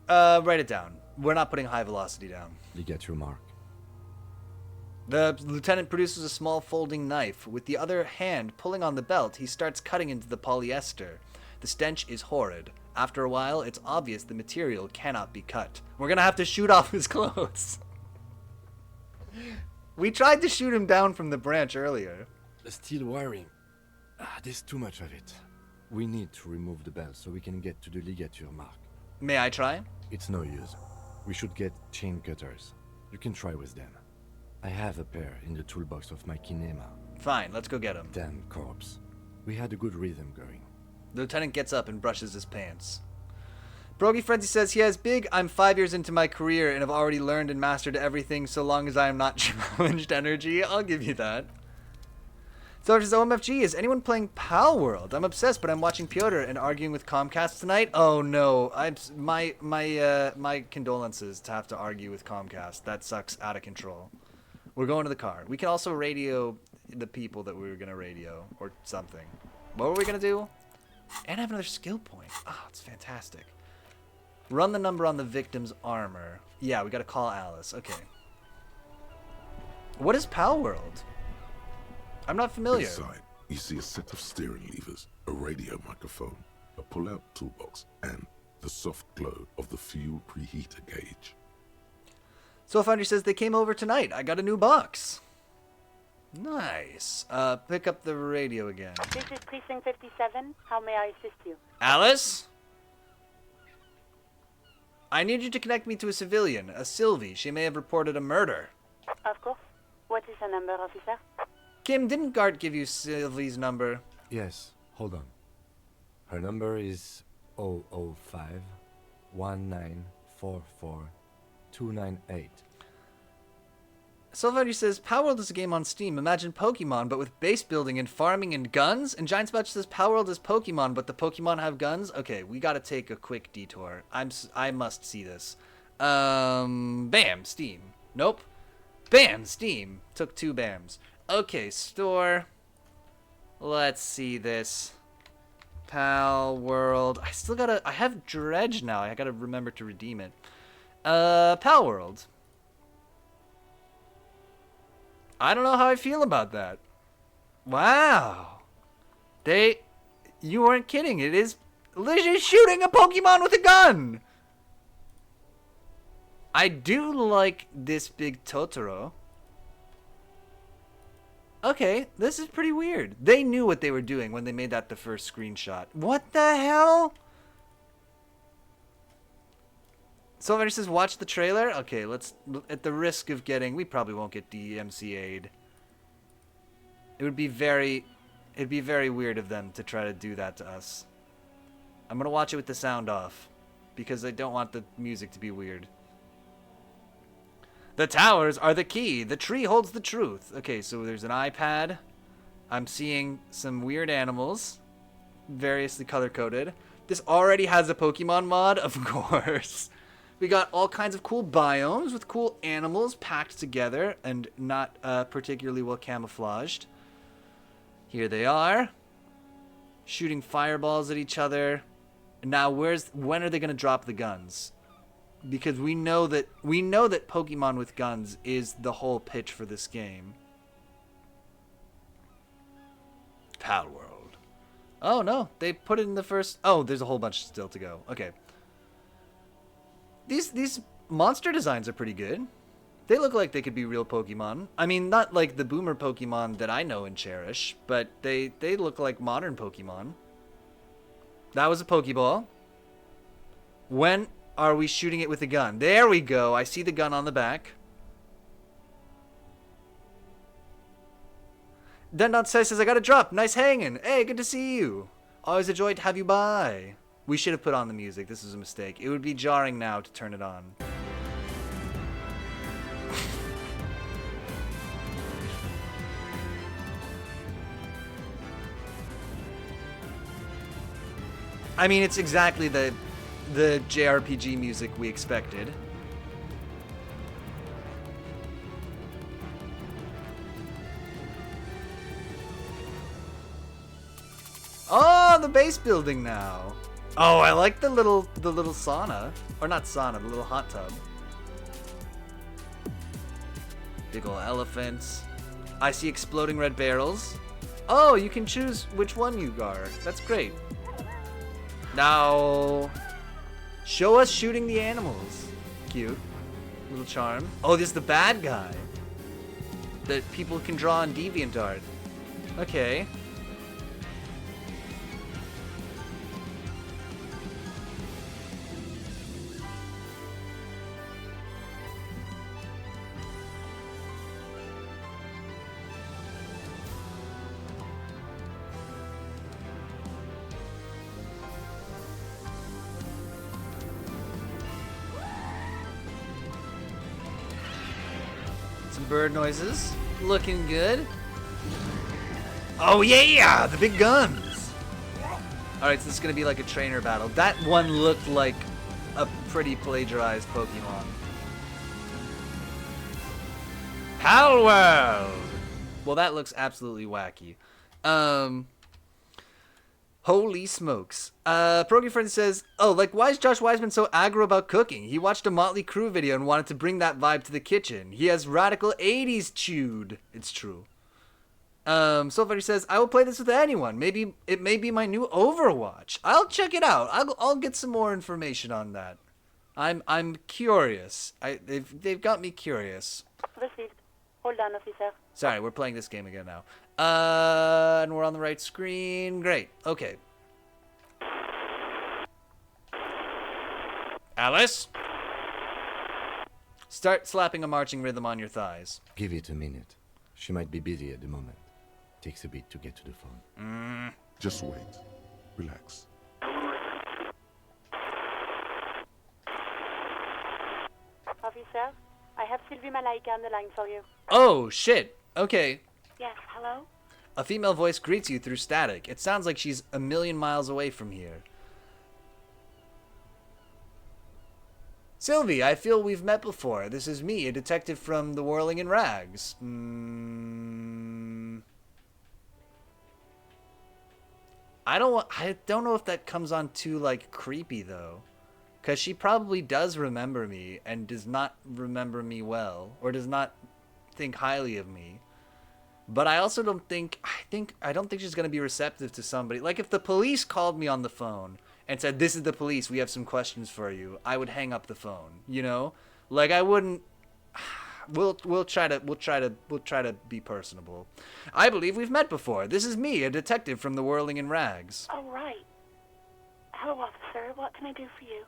Write it down. We're not putting high velocity down. Ligature mark. The lieutenant produces a small folding knife. With the other hand pulling on the belt, he starts cutting into the polyester. The stench is horrid. After a while, it's obvious the material cannot be cut. We're gonna have to shoot off his clothes. We tried to shoot him down from the branch earlier. Steel wiring. There's too much of it. We need to remove the belt so we can get to the ligature mark. May I try? It's no use. We should get chain cutters. You can try with them. I have a pair in the toolbox of my kinema. Fine, let's go get him. Damn corpse. We had a good rhythm going. The lieutenant gets up and brushes his pants. Brogy Frenzy says he has big. I'm 5 years into my career and have already learned and mastered everything so long as I am not challenged energy. I'll give you that. So says OMFG, is anyone playing Pal World? I'm obsessed, but I'm watching Piotr and arguing with Comcast tonight. Oh no, my condolences to have to argue with Comcast. That sucks out of control. We're going to the car. We can also radio the people that we were gonna radio or something. What were we gonna do? And have another skill point. Oh, it's fantastic. Run the number on the victim's armor. Yeah, we gotta call Alice. Okay. What is Pal World? I'm not familiar. Inside, you see a set of steering levers, a radio microphone, a pull-out toolbox, and the soft glow of the fuel preheater gauge. Soulfinder says they came over tonight. I got a new box. Nice. Pick up the radio again. This is Precinct 57. How may I assist you? Alice? I need you to connect me to a civilian, a Sylvie. She may have reported a murder. Of course. What is the number, officer? Kim, didn't Gart give you Sylvie's number? Yes, hold on. Her number is 005 1944 298. Soulfinder says, Power World is a game on Steam. Imagine Pokemon, but with base building and farming and guns. And Giant Spouch says, Power World is Pokemon, but the Pokemon have guns. Okay, we gotta take a quick detour. I must see this. Bam, Steam. Nope. Bam, Steam. Took 2 bams. Okay, store. Let's see this. Pal World. I have Dredge now. I gotta remember to redeem it. Pal World. I don't know how I feel about that. Wow. You weren't kidding. It is literally shooting a Pokemon with a gun. I do like this big Totoro. Okay, this is pretty weird. They knew what they were doing when they made that the first screenshot. What the hell? Soulfinder says, watch the trailer? Okay, let's, at the risk of getting, we probably won't get DMCA'd. It'd be very weird of them to try to do that to us. I'm gonna watch it with the sound off, because I don't want the music to be weird. The towers are the key. The tree holds the truth. Okay, so there's an iPad. I'm seeing some weird animals, variously color-coded. This already has a Pokemon mod, of course. We got all kinds of cool biomes with cool animals packed together and not particularly well camouflaged. Here they are, shooting fireballs at each other. Now, when are they going to drop the guns? Because we know that Pokemon with guns is the whole pitch for this game. Pal World. Oh no, they put it in the first. Oh, there's a whole bunch still to go. Okay. These monster designs are pretty good. They look like they could be real Pokemon. I mean, not like the boomer Pokemon that I know and cherish, but they look like modern Pokemon. That was a Pokeball. When are we shooting it with a gun? There we go. I see the gun on the back. Dendon says, I got a drop. Nice hanging. Hey, good to see you. Always a joy to have you by. We should have put on the music. This is a mistake. It would be jarring now to turn it on. I mean, it's exactly the JRPG music we expected. Oh, the base building now. Oh, I like the little sauna, or not sauna, the little hot tub. Big ol' elephants. I see exploding red barrels. Oh, you can choose which one you are. That's great. Now, show us shooting the animals. Cute. Little charm. Oh, this is the bad guy that people can draw on DeviantArt. Okay. Some bird noises. Looking good. Oh yeah! The big guns! Alright, so this is gonna be like a trainer battle. That one looked like a pretty plagiarized Pokemon. Palworld! Well, that looks absolutely wacky. Holy smokes. Progy Friend says, oh, like, why is Josh Wiseman so aggro about cooking? He watched a Motley Crue video and wanted to bring that vibe to the kitchen. He has radical 80s chewed. It's true. Soulfighter says, I will play this with anyone. Maybe it may be my new Overwatch. I'll check it out. I'll get some more information on that. I'm curious. They've got me curious. Received. Hold on, officer. Sorry, we're playing this game again now. And we're on the right screen. Great. Okay. Alice? Start slapping a marching rhythm on your thighs. Give it a minute. She might be busy at the moment. Takes a bit to get to the phone. Just wait. Relax. Officer, I have Sylvie Malaika on the line for you. Oh, shit. Okay. Yes, hello? A female voice greets you through static. It sounds like she's a million miles away from here. Sylvie, I feel we've met before. This is me, a detective from The Whirling in Rags. I don't know if that comes on too, like, creepy, though. Because she probably does remember me and does not remember me well. Or does not think highly of me. But I also don't think... I don't think she's going to be receptive to somebody. Like, if the police called me on the phone and said, this is the police, we have some questions for you, I would hang up the phone, you know? Like, I wouldn't... We'll try to be personable. I believe we've met before. This is me, a detective from The Whirling in Rags. Oh, right. Hello, officer. What can I do for you?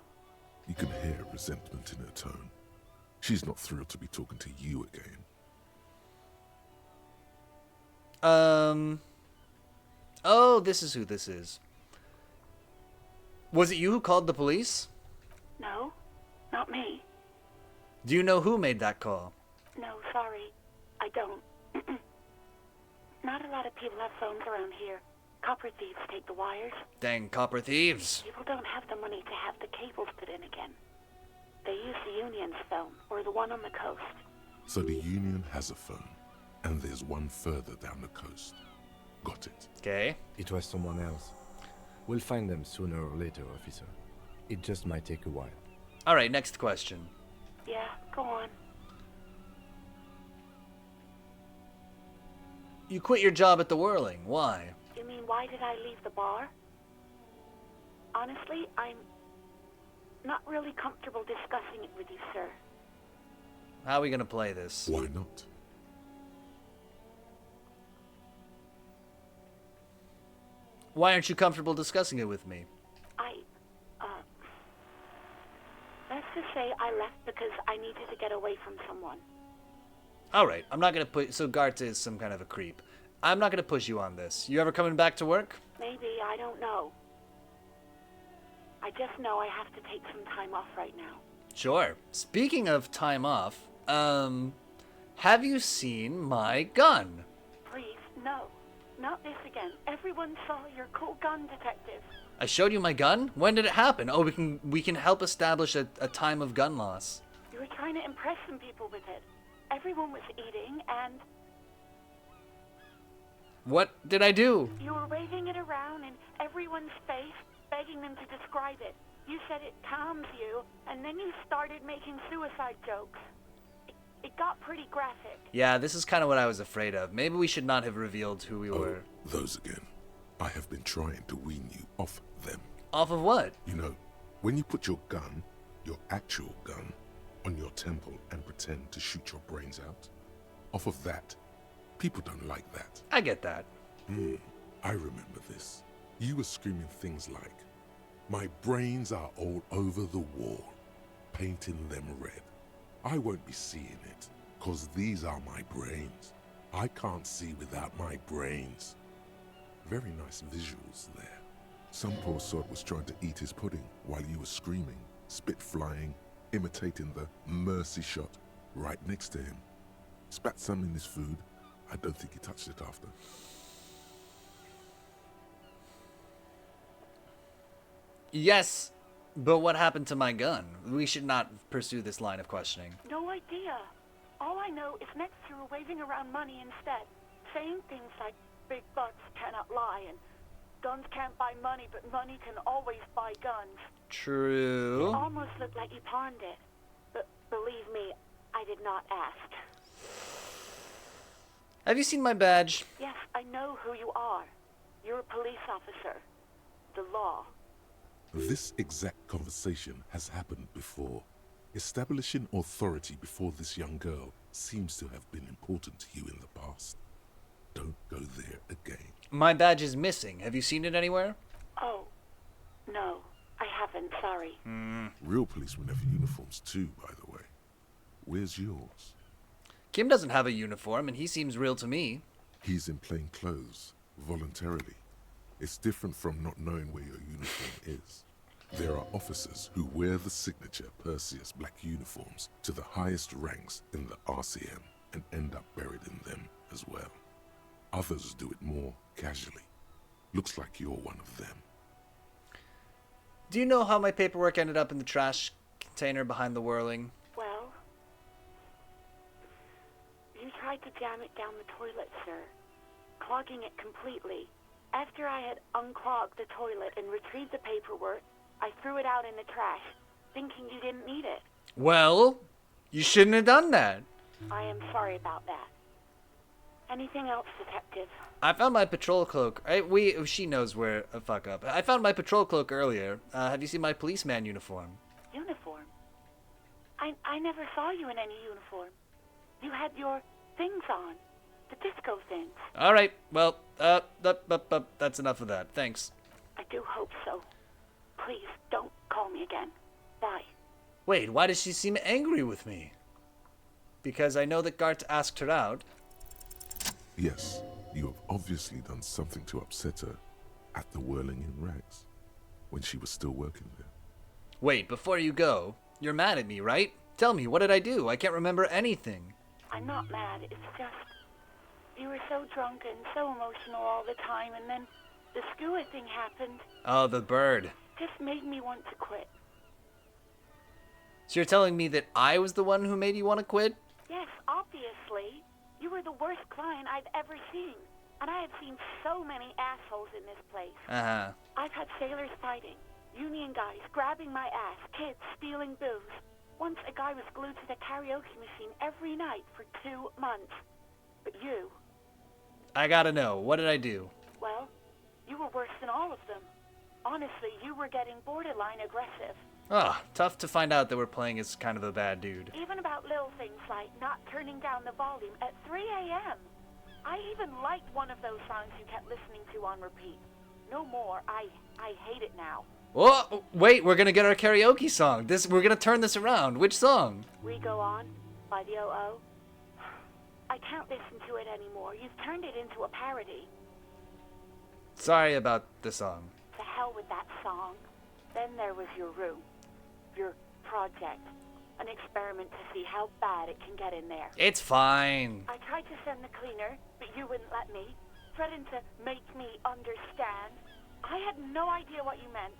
You can hear resentment in her tone. She's not thrilled to be talking to you again. Oh, this is who this is. Was it you who called the police? No, not me. Do you know who made that call? No, sorry. I don't. Not a lot of people have phones around here. Copper thieves take the wires. Dang copper thieves. People don't have the money to have the cables put in again. They use the Union's phone, or the one on the coast. So the Union has a phone, and there's one further down the coast. Got it. Okay. It was someone else. We'll find them sooner or later, officer. It just might take a while. Alright, next question. Yeah, go on. You quit your job at the Whirling. Why? You mean, why did I leave the bar? Honestly, I'm not really comfortable discussing it with you, sir. How are we gonna play this? Why not? Why aren't you comfortable discussing it with me? Let's just say I left because I needed to get away from someone. Alright, I'm not gonna put... So Garta is some kind of a creep. I'm not gonna push you on this. You ever coming back to work? Maybe, I don't know. I just know I have to take some time off right now. Sure. Speaking of time off, have you seen my gun? Please, no. Not this again. Everyone saw your cool gun, detective. I showed you my gun? When did it happen? Oh, we can help establish a time of gun loss. You were trying to impress some people with it. Everyone was eating, and What did I do? you were waving it around in everyone's face, begging them to describe it. You said it calms you, and then you started making suicide jokes. It got pretty graphic. Yeah, this is kind of what I was afraid of. Maybe we should not have revealed who we Oh, were. those again. I have been trying to wean you off them. Off of what? You know, when you put your gun, your actual gun, on your temple and pretend to shoot your brains out, off of that, people don't like that. I get that. I remember this. You were screaming things like, my brains are all over the wall, painting them red. I won't be seeing it, 'cause these are my brains. I can't see without my brains. Very nice visuals there. Some poor sod was trying to eat his pudding while you were screaming, spit flying, imitating the mercy shot right next to him. Spat some in his food. I don't think he touched it after. Yes, but what happened to my gun? We should not pursue this line of questioning. No idea. All I know is next you were waving around money instead, saying things like big bucks cannot lie and guns can't buy money, but money can always buy guns. True. It almost looked like you pawned it. But believe me, I did not ask. Have you seen my badge? Yes, I know who you are. You're a police officer. The law. This exact conversation has happened before. Establishing authority before this young girl seems to have been important to you in the past. Don't go there again. My badge is missing. Have you seen it anywhere? Oh, no, I haven't, sorry. Real policemen have uniforms too, by the way. Where's yours? Kim doesn't have a uniform, and he seems real to me. He's in plain clothes, voluntarily. It's different from not knowing where your uniform is. There are officers who wear the signature Perseus black uniforms to the highest ranks in the RCM and end up buried in them as well. Others do it more casually. Looks like you're one of them. Do you know how my paperwork ended up in the trash container behind the whirling? Well, you tried to jam it down the toilet, sir, clogging it completely. After I had unclogged the toilet and retrieved the paperwork, I threw it out in the trash, thinking you didn't need it. Well, you shouldn't have done that. I am sorry about that. Anything else, Detective? I found my patrol cloak. She knows where a fuck up. I found my patrol cloak earlier. Have you seen my policeman uniform? Uniform? I never saw you in any uniform. You had your things on. The disco things. All right. Well, that's enough of that. Thanks. I do hope so. Please, don't call me again. Bye. Wait, why does she seem angry with me? Because I know that Gart asked her out. Yes, you have obviously done something to upset her at the Whirling in Rags, when she was still working there. Wait, before you go, you're mad at me, right? Tell me, what did I do? I can't remember anything. I'm not mad, it's just... You were so drunk and so emotional all the time, and then the skua thing happened. Oh, the bird. Just made me want to quit. So you're telling me that I was the one who made you want to quit? Yes, obviously. You were the worst client I've ever seen. And I have seen so many assholes in this place. Uh-huh. I've had sailors fighting, union guys grabbing my ass, kids stealing booze. Once a guy was glued to the karaoke machine every night for 2 months. But you... I gotta know, what did I do? Well, you were worse than all of them. Honestly, you were getting borderline aggressive. Ah, tough to find out that we're playing as kind of a bad dude. Even about little things like not turning down the volume at 3 a.m. I even liked one of those songs you kept listening to on repeat. No more. I hate it now. Oh, wait, we're gonna get our karaoke song. We're gonna turn this around. Which song? We Go On by the O.O. I can't listen to it anymore. You've turned it into a parody. Sorry about the song. To hell with that song. Then there was your room. Your project. An experiment to see how bad it can get in there. It's fine. I tried to send the cleaner, but you wouldn't let me. Threatened to make me understand. I had no idea what you meant,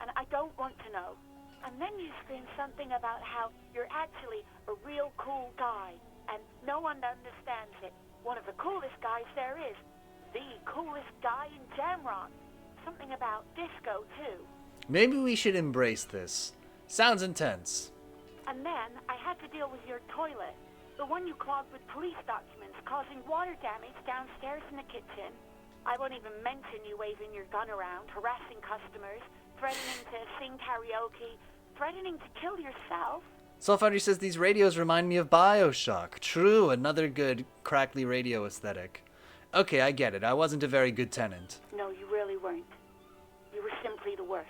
and I don't want to know. And then you screamed something about how you're actually a real cool guy, and no one understands it. One of the coolest guys there is. The coolest guy in Jamrock. Something about disco, too. Maybe we should embrace this. Sounds intense. And then I had to deal with your toilet. The one you clogged with police documents, causing water damage downstairs in the kitchen. I won't even mention you waving your gun around, harassing customers, threatening to sing karaoke, threatening to kill yourself. Soulfoundry says these radios remind me of BioShock. True, another good crackly radio aesthetic. Okay, I get it. I wasn't a very good tenant. No, you really weren't. You were simply the worst.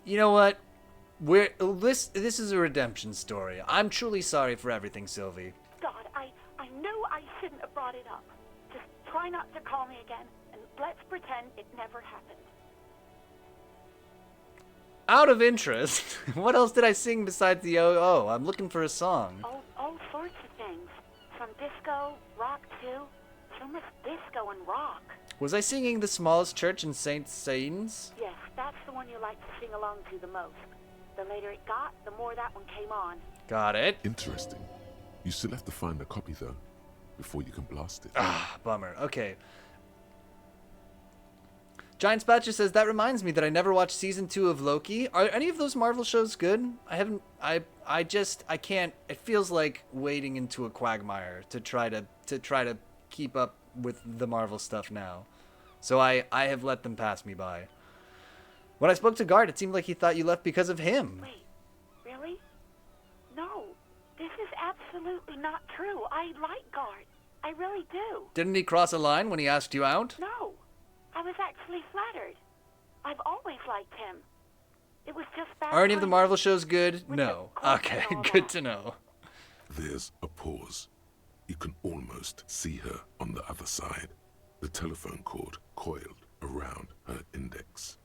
You know what? This is a redemption story. I'm truly sorry for everything, Sylvie. God, I knew I shouldn't have brought it up. Just try not to call me again, and let's pretend it never happened. out of interest, what else did I sing besides the oh? I'm looking for a song. All sorts of things. From disco, rock too. So much disco and rock. Was I singing The Smallest Church in St. Sain's? Yes, that's the one you like to sing along to the most. The later it got, the more that one came on. Got it. Interesting. You still have to find a copy, though, before you can blast it. Ah, bummer. Okay. Giant Spatcher says, that reminds me that I never watched season 2 of Loki. Are any of those Marvel shows good? I haven't, I can't, it feels like wading into a quagmire to try to keep up with the Marvel stuff now. So I have let them pass me by. When I spoke to Gart, it seemed like he thought you left because of him. Wait, really? No, this is absolutely not true. I like Gart. I really do. Didn't he cross a line when he asked you out? No, I was actually flattered. I've always liked him. It was just bad. Are any of the timing. Marvel shows good? With No. the court Okay, and all good that. to know. There's a pause. You can almost see her on the other side. The telephone cord coiled around her index.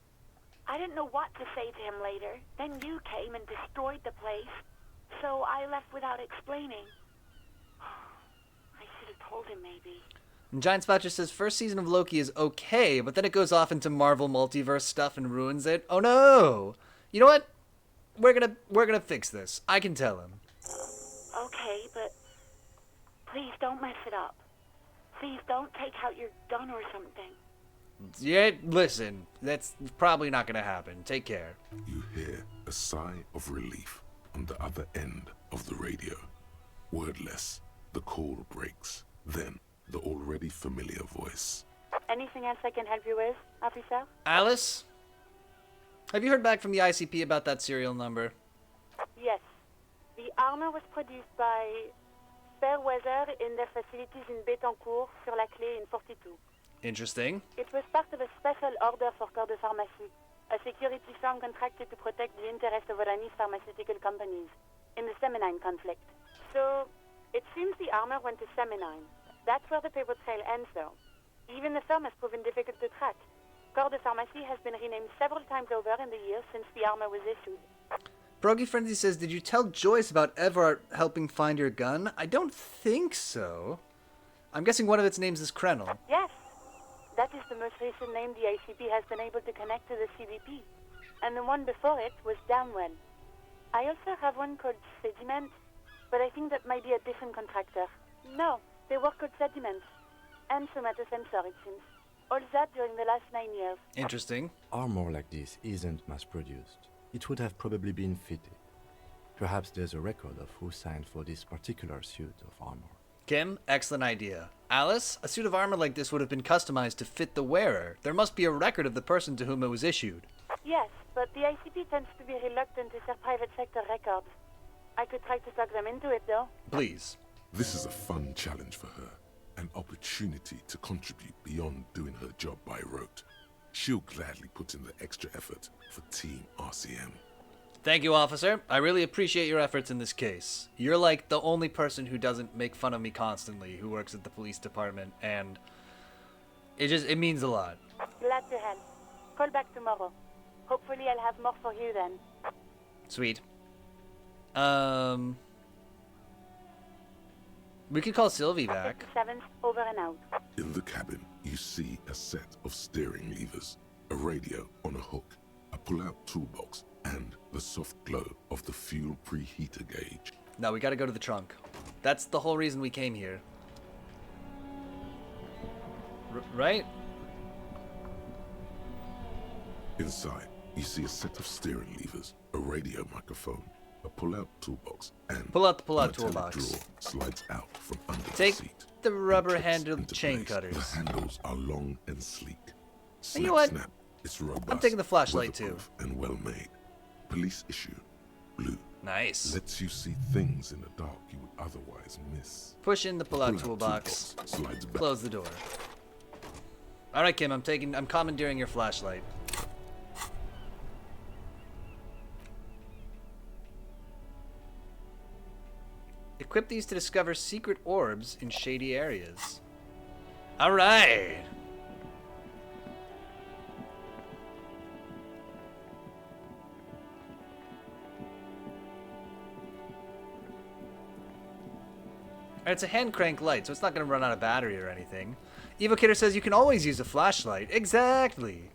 I didn't know what to say to him later. Then you came and destroyed the place. So I left without explaining. I should have told him maybe. And Giant Spatcher says first season of Loki is okay, but then it goes off into Marvel multiverse stuff and ruins it. Oh no! You know what? We're gonna fix this. I can tell him. Okay, but please don't mess it up. Please don't take out your gun or something. Yeah, listen, that's probably not gonna happen. Take care. You hear a sigh of relief on the other end of the radio. Wordless, the call breaks. Then, the already familiar voice. Anything else I can help you with, officer? Alice, have you heard back from the ICP about that serial number? Yes. The armor was produced by Fairweather in their facilities in Betancourt sur la Clé in 42. Interesting. It was part of a special order for Corps de Pharmacie, a security firm contracted to protect the interests of Iranian pharmaceutical companies in the Semenine conflict. So, it seems the armor went to Semenine. That's where the paper trail ends, though. Even the firm has proven difficult to track. Corps de Pharmacie has been renamed several times over in the years since the armor was issued. Brogy Frenzy says, did you tell Joyce about Everard helping find your gun? I don't think so. I'm guessing one of its names is Krenel. Yes, that is the most recent name the ICP has been able to connect to the CBP. And the one before it was Damwell. I also have one called Sediment, but I think that might be a different contractor. No, they work called Sediments. And somatosensor, it seems. All that during the last 9 years. Interesting. Armor like this isn't mass-produced. It would have probably been fitted. Perhaps there's a record of who signed for this particular suit of armor. Kim, excellent idea. Alice, a suit of armor like this would have been customized to fit the wearer. There must be a record of the person to whom it was issued. Yes, but the ICP tends to be reluctant to share private sector records. I could try to talk them into it, though. Please. This is a fun challenge for her. An opportunity to contribute beyond doing her job by rote. She'll gladly put in the extra effort for Team RCM. Thank you, officer. I really appreciate your efforts in this case. You're like the only person who doesn't make fun of me constantly who works at the police department, and it means a lot. Glad to help. Call back tomorrow. Hopefully I'll have more for you then. Sweet. We could call Sylvie back. 7th, over and out. In the cabin, you see a set of steering levers, a radio on a hook, a pull-out toolbox, and the soft glow of the fuel preheater gauge. No, we gotta go to the trunk. That's the whole reason we came here. Right? Inside, you see a set of steering levers, a radio microphone, a pull-out toolbox, and Pull out the pull-out a metallic toolbox. drawer slides out from under Take the seat. the and rubber-handled clicks into chain place. cutters. The handles are long and sleek. You know Snap, what? snap. It's robust, I'm taking the flashlight, too. weatherproof, and well-made. Police issue, blue. Nice. Lets you see things in the dark you would otherwise miss. Push in the pull-out Pull-out toolbox. slides back. Close the door. All right, Kim. I'm commandeering your flashlight. Equip these to discover secret orbs in shady areas. All right. And it's a hand crank light, so it's not going to run out of battery or anything. Evocator says you can always use a flashlight. Exactly.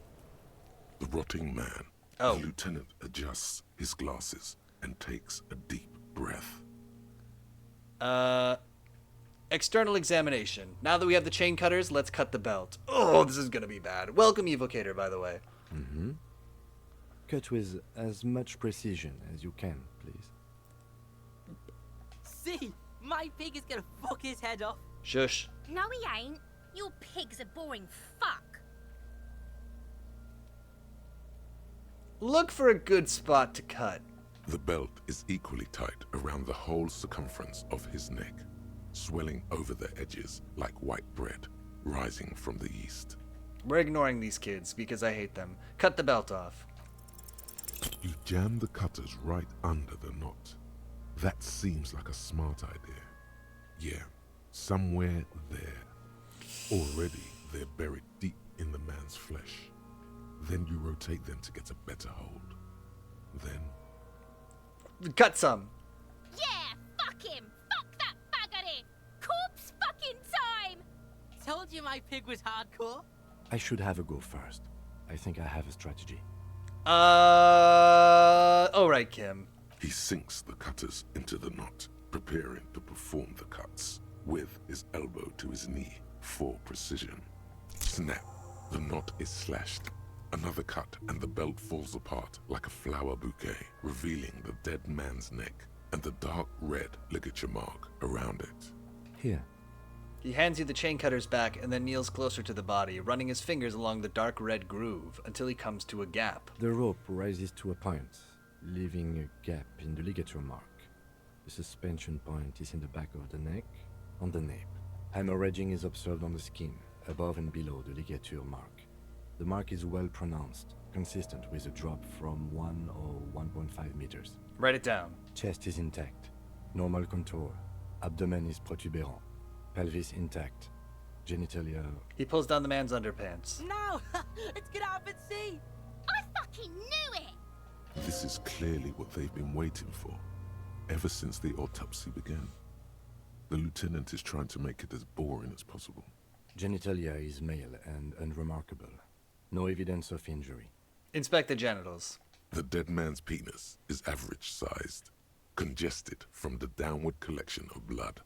The rotting man. Oh. The lieutenant adjusts his glasses and takes a deep breath. External examination. Now that we have the chain cutters, let's cut the belt. Oh, this is going to be bad. Welcome, Evocator, by the way. Mm-hmm. Cut with as much precision as you can, please. See, my pig is gonna fuck his head off. Shush. No, he ain't. Your pig's a boring fuck. Look for a good spot to cut. The belt is equally tight around the whole circumference of his neck, swelling over the edges like white bread rising from the east. We're ignoring these kids because I hate them. Cut the belt off. You jam the cutters right under the knot. That seems like a smart idea. Yeah, somewhere there. Already they're buried deep in the man's flesh. Then you rotate them to get a better hold. Then Cut some. Yeah, fuck him. Fuck that buggery. Corpse fucking time. Told you my pig was hardcore. I should have a go first. I think I have a strategy. Alright, Kim. he sinks the cutters into the knot, preparing to perform the cuts with his elbow to his knee for precision. Snap! The knot is slashed. Another cut and the belt falls apart like a flower bouquet, revealing the dead man's neck and the dark red ligature mark around it. Here. He hands you the chain cutters back and then kneels closer to the body, running his fingers along the dark red groove until he comes to a gap. The rope rises to a point, leaving a gap in the ligature mark. The suspension point is in the back of the neck, on the nape. Hemorrhaging is observed on the skin, above and below the ligature mark. The mark is well pronounced, consistent with a drop from 1 or 1.5 meters. Write it down. Chest is intact, normal contour. Abdomen is protuberant. Pelvis intact. Genitalia. He pulls down the man's underpants. No! Let's get out and see! I fucking knew it! This is clearly what they've been waiting for, ever since the autopsy began. The lieutenant is trying to make it as boring as possible. Genitalia is male and unremarkable. No evidence of injury. Inspect the genitals. The dead man's penis is average-sized, congested from the downward collection of blood.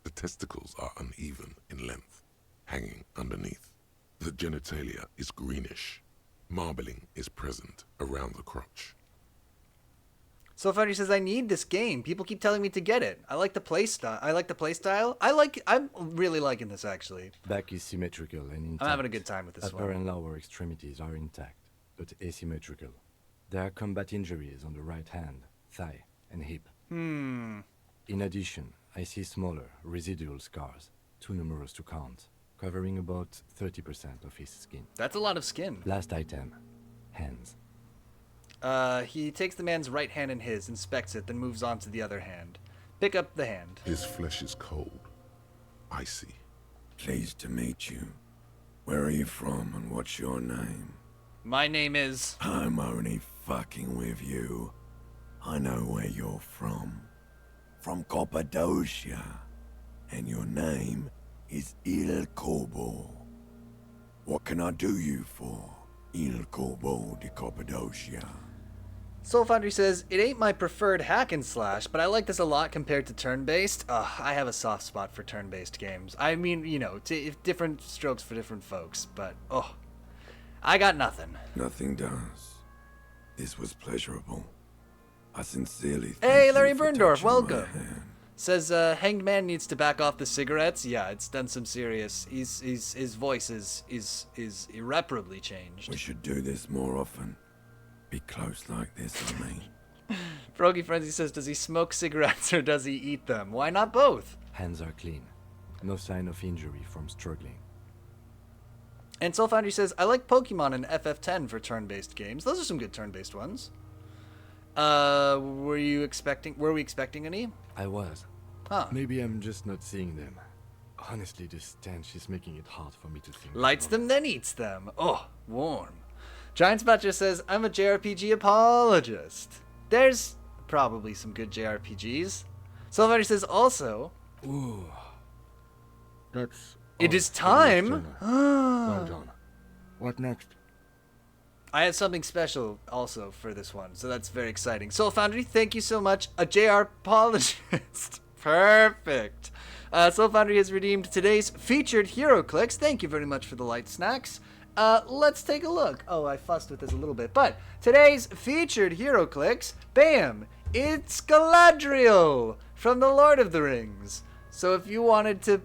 The testicles are uneven in length, hanging underneath. The genitalia is greenish. Marbling is present around the crotch. So Foundry says, I need this game. People keep telling me to get it. I like the play style. I'm really liking this, actually. Back is symmetrical and intact. I'm having a good time with this Upper one. and lower extremities are intact, but asymmetrical. There are combat injuries on the right hand, thigh, and hip. In addition, I see smaller, residual scars, too numerous to count, covering about 30% of his skin. That's a lot of skin. Last item, hands. He takes the man's right hand in his, inspects it, then moves on to the other hand. Pick up the hand. His flesh is cold, icy. Pleased to meet you. Where are you from and what's your name? My name is... I'm only fucking with you. I know where you're from. From Cappadocia. And your name is Il Corbo. What can I do you for, Il Corbo de Cappadocia? Soul Foundry says, it ain't my preferred hack and slash, but I like this a lot compared to turn-based. I have a soft spot for turn-based games. I mean, you know, different strokes for different folks, but, I got nothing. Nothing does. This was pleasurable. I sincerely thank Hey, you Larry for Berndorf, touching my welcome. hand. Says, Hanged Man needs to back off the cigarettes. Yeah, it's done some serious. His voice is irreparably changed. We should do this more often. Be close like this, I mean. Froggy Frenzy says, does he smoke cigarettes or does he eat them? Why not both? Hands are clean. No sign of injury from struggling. And Soul Foundry says, I like Pokemon and FF10 for turn-based games. Those are some good turn-based ones. Were we expecting any? I was. Huh. Maybe I'm just not seeing them. Honestly, this stench is making it hard for me to think. Lights them, then eats them. Oh, warm. Giant Spatcher says, I'm a JRPG apologist. There's probably some good JRPGs. Soul Foundry says, also... Ooh, That's It all is for the time. external. Well done. What next? I have something special also for this one, so that's very exciting. Soul Foundry, thank you so much. A JR apologist. Perfect. Soul Foundry has redeemed today's featured hero clicks. Thank you very much for the light snacks. Let's take a look. Oh, I fussed with this a little bit, but today's featured hero clicks, bam, it's Galadriel from the Lord of the Rings. So if you wanted to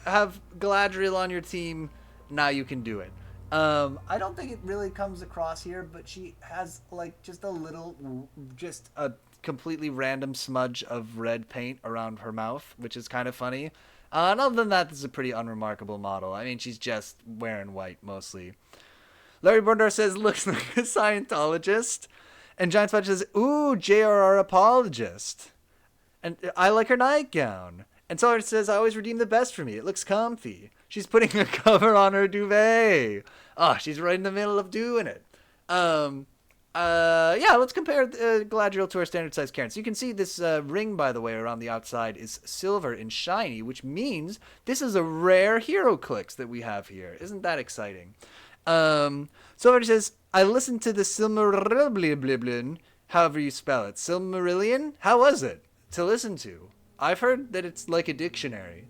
have Galadriel on your team, now you can do it. I don't think it really comes across here, but she has like just a completely random smudge of red paint around her mouth, which is kind of funny. And other than that, this is a pretty unremarkable model. I mean, she's just wearing white mostly. Larry Bondar says, looks like a Scientologist. And Giant Spudge says, ooh, JRR apologist. And I like her nightgown. And Solar says, I always redeem the best for me. It looks comfy. She's putting a cover on her duvet. Oh, she's right in the middle of doing it. Yeah, let's compare Galadriel to our standard size Karen. So you can see this ring, by the way, around the outside is silver and shiny, which means this is a rare hero clicks that we have here. Isn't that exciting? Solar says, I listened to the Silmarillion, however you spell it. Silmarillion? How was it to listen to? I've heard that it's like a dictionary.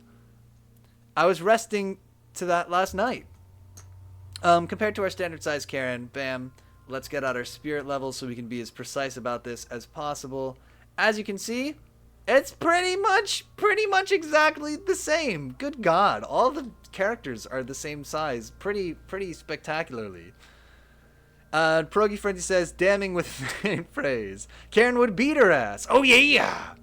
I was resting to that last night. Compared to our standard size Karen, bam, let's get out our spirit level so we can be as precise about this as possible. As you can see, it's pretty much exactly the same. Good God, all the characters are the same size, pretty spectacularly. Pierogi Frenzy says, damning with faint praise. Karen would beat her ass. Oh yeah.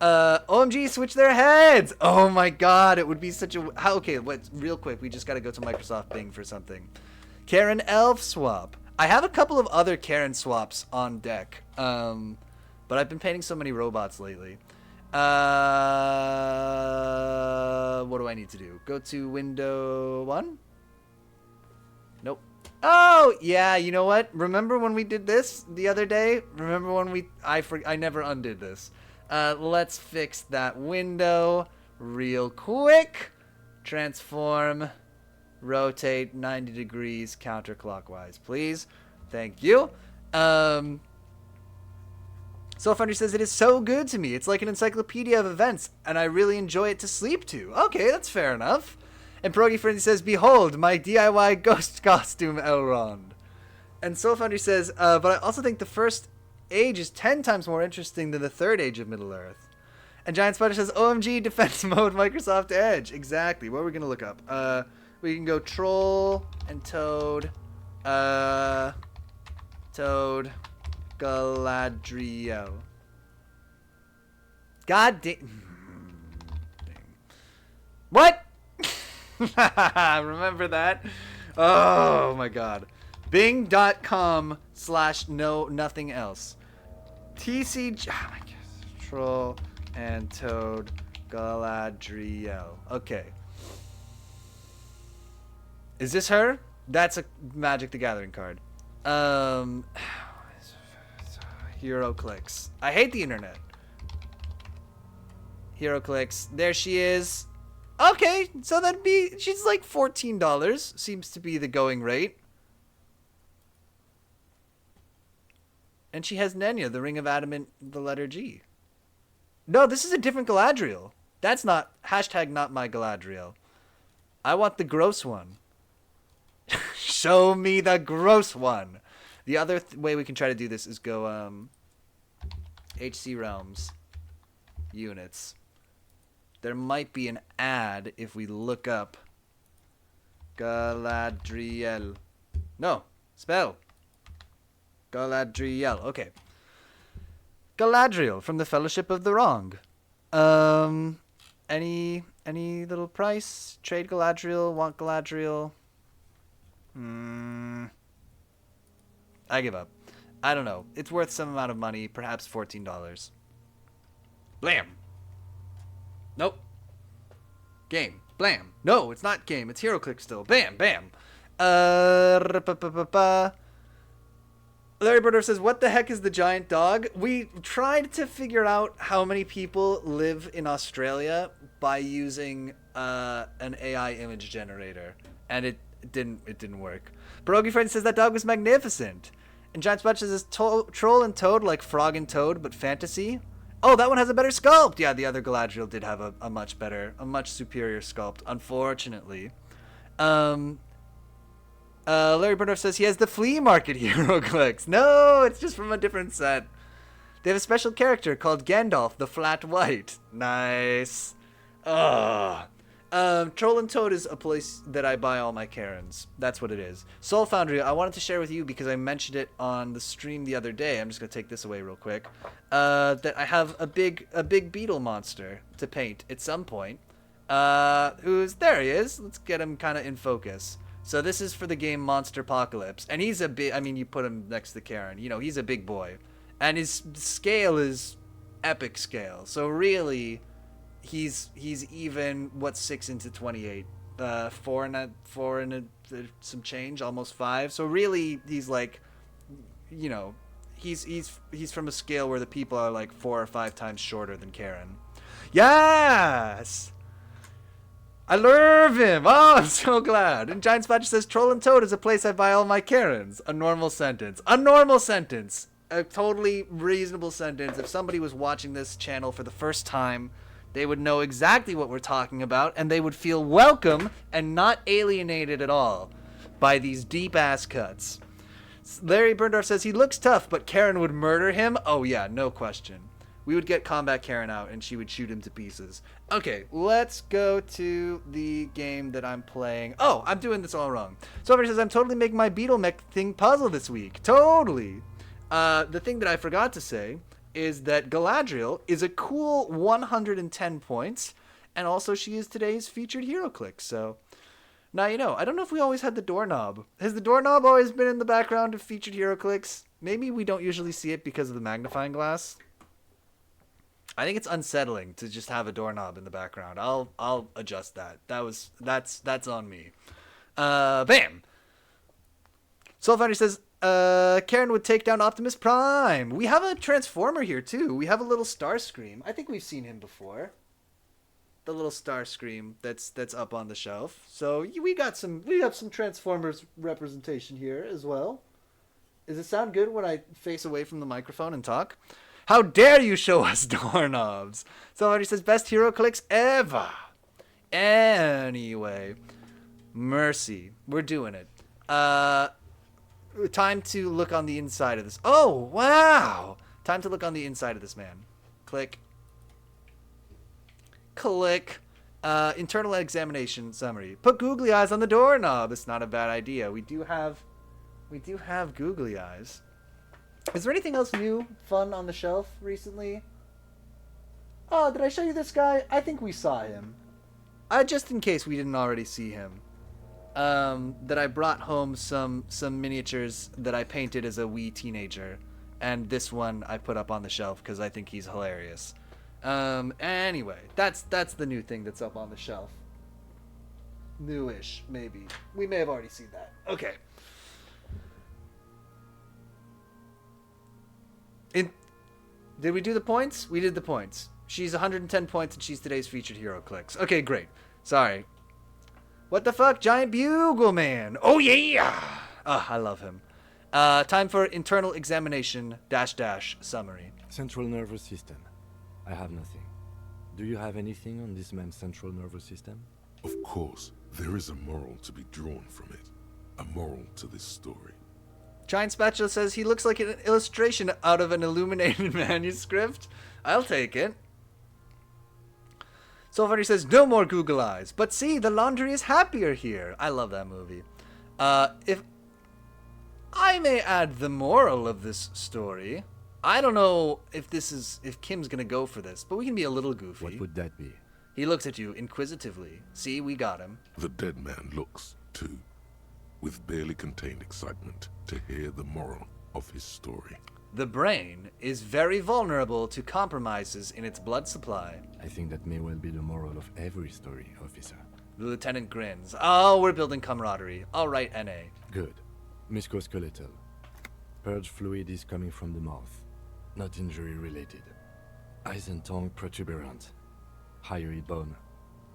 OMG, switch their heads. Oh my God, it would be such a... Okay, wait, real quick, we just gotta go to Microsoft Bing for something. Karen Elf swap. I have a couple of other Karen swaps on deck, but I've been painting so many robots lately. What do I need to do? Go to window 1? Nope. Oh, yeah, you know what? Remember when we did this the other day? Remember when I never undid this. Let's fix that window real quick. Transform, rotate 90 degrees counterclockwise, please. Thank you. Soul Foundry says, it is so good to me. It's like an encyclopedia of events, and I really enjoy it to sleep to. Okay, that's fair enough. And Pierogi Frenzy says, behold, my DIY ghost costume, Elrond. And Soul Foundry says, but I also think the first age is 10 times more interesting than the third age of Middle-earth. And Giant Spider says, OMG, defense mode, Microsoft Edge. Exactly. What are we going to look up? We can go Troll and Toad. Toad. Galadriel. God damn. What? Remember that? Oh my God. Bing.com/no nothing else. TCG. Oh my God. Troll and Toad Galadriel. Okay. Is this her? That's a Magic the Gathering card. Hero clicks. I hate the internet. Hero clicks. There she is. Okay, so she's like $14. Seems to be the going rate. And she has Nenya, the Ring of Adamant, the letter G. No, this is a different Galadriel. That's not, #not my Galadriel. I want the gross one. Show me the gross one. The other way we can try to do this is go, HC Realms. Units. There might be an ad if we look up Galadriel. No, spell. Galadriel. Okay. Galadriel from the Fellowship of the Wrong. Any little price? Trade Galadriel, want Galadriel. I give up. I don't know. It's worth some amount of money, perhaps $14. Blam. Nope. Game. Blam. No, it's not game. It's HeroClick still. Bam, bam. Larry Birder says, what the heck is the giant dog? We tried to figure out how many people live in Australia by using an AI image generator, and it didn't work. Pierogi Friend says that dog was magnificent. And Giant Spatch says, Troll and Toad like Frog and Toad, but fantasy. Oh, that one has a better sculpt. Yeah, the other Galadriel did have a much much superior sculpt, unfortunately. Larry Burnhoff says he has the flea market HeroClix. No, it's just from a different set. They have a special character called Gandalf the Flat White. Nice. Troll and Toad is a place that I buy all my Karens. That's what it is. Soul Foundry, I wanted to share with you because I mentioned it on the stream the other day. I'm just going to take this away real quick. That I have a big beetle monster to paint at some point. There he is. Let's get him kind of in focus. So this is for the game Monster Apocalypse. And he's a big, I mean, you put him next to Karen. You know, he's a big boy. And his scale is epic scale. So really, he's even, what's 6 into 28? 4 and some change, almost 5. So really, he's like, you know, he's from a scale where the people are like 4 or 5 times shorter than Karen. Yes! I love him! Oh, I'm so glad. And Giant Spatch says, Troll and Toad is a place I buy all my Karens. A normal sentence. A normal sentence. A totally reasonable sentence. If somebody was watching this channel for the first time, they would know exactly what we're talking about, and they would feel welcome and not alienated at all by these deep-ass cuts. Larry Burndorf says, he looks tough, but Karen would murder him? Oh yeah, no question. We would get Combat Karen out, and she would shoot him to pieces. Okay, let's go to the game that I'm playing. Oh, I'm doing this all wrong. So everybody says, I'm totally making my Beetle Mech thing puzzle this week. Totally. The thing that I forgot to say is that Galadriel is a cool 110 points, and also she is today's featured HeroClix, so now you know. I don't know if we always had the doorknob. Has the doorknob always been in the background of featured HeroClix? Maybe we don't usually see it because of the magnifying glass. I think it's unsettling to just have a doorknob in the background. I'll adjust that. That's on me. Bam! Soulfinder says, Karen would take down Optimus Prime. We have a Transformer here too. We have a little Starscream. I think we've seen him before. The little Starscream that's up on the shelf. So we have some Transformers representation here as well. Does it sound good when I face away from the microphone and talk? How dare you show us doorknobs? Somebody says, best HeroClix ever. Anyway, mercy. We're doing it. Time to look on the inside of this. Oh, wow. Time to look on the inside of this man. Click. Click. Internal examination summary. Put googly eyes on the doorknob. It's not a bad idea. We do have googly eyes. Is there anything else new, fun on the shelf recently? Oh, did I show you this guy? I think we saw him. Just in case we didn't already see him. That I brought home some miniatures that I painted as a wee teenager. And this one I put up on the shelf because I think he's hilarious. Anyway, that's the new thing that's up on the shelf. Newish, maybe. We may have already seen that. Okay. Did we do the points? We did the points. She's 110 points and she's today's featured HeroClix. Okay, great. Sorry. What the fuck? Giant Bugle Man. Oh, yeah. I love him. Time for internal examination -- summary. Central nervous system. I have nothing. Do you have anything on this man's central nervous system? Of course, there is a moral to be drawn from it. A moral to this story. Giant Spatula says he looks like an illustration out of an illuminated manuscript. I'll take it. Soulfinder says, no more Google eyes. But see, the laundry is happier here. I love that movie. If I may add the moral of this story, I don't know if Kim's gonna go for this, but we can be a little goofy. What would that be? He looks at you inquisitively. See, we got him. The dead man looks, too, with barely contained excitement to hear the moral of his story. The brain is very vulnerable to compromises in its blood supply. I think that may well be the moral of every story, officer. The lieutenant grins. Oh, we're building camaraderie. All right, NA. Good. Musculoskeletal. Purge fluid is coming from the mouth, not injury related. Eyes and tongue protuberant. Hyoid bone.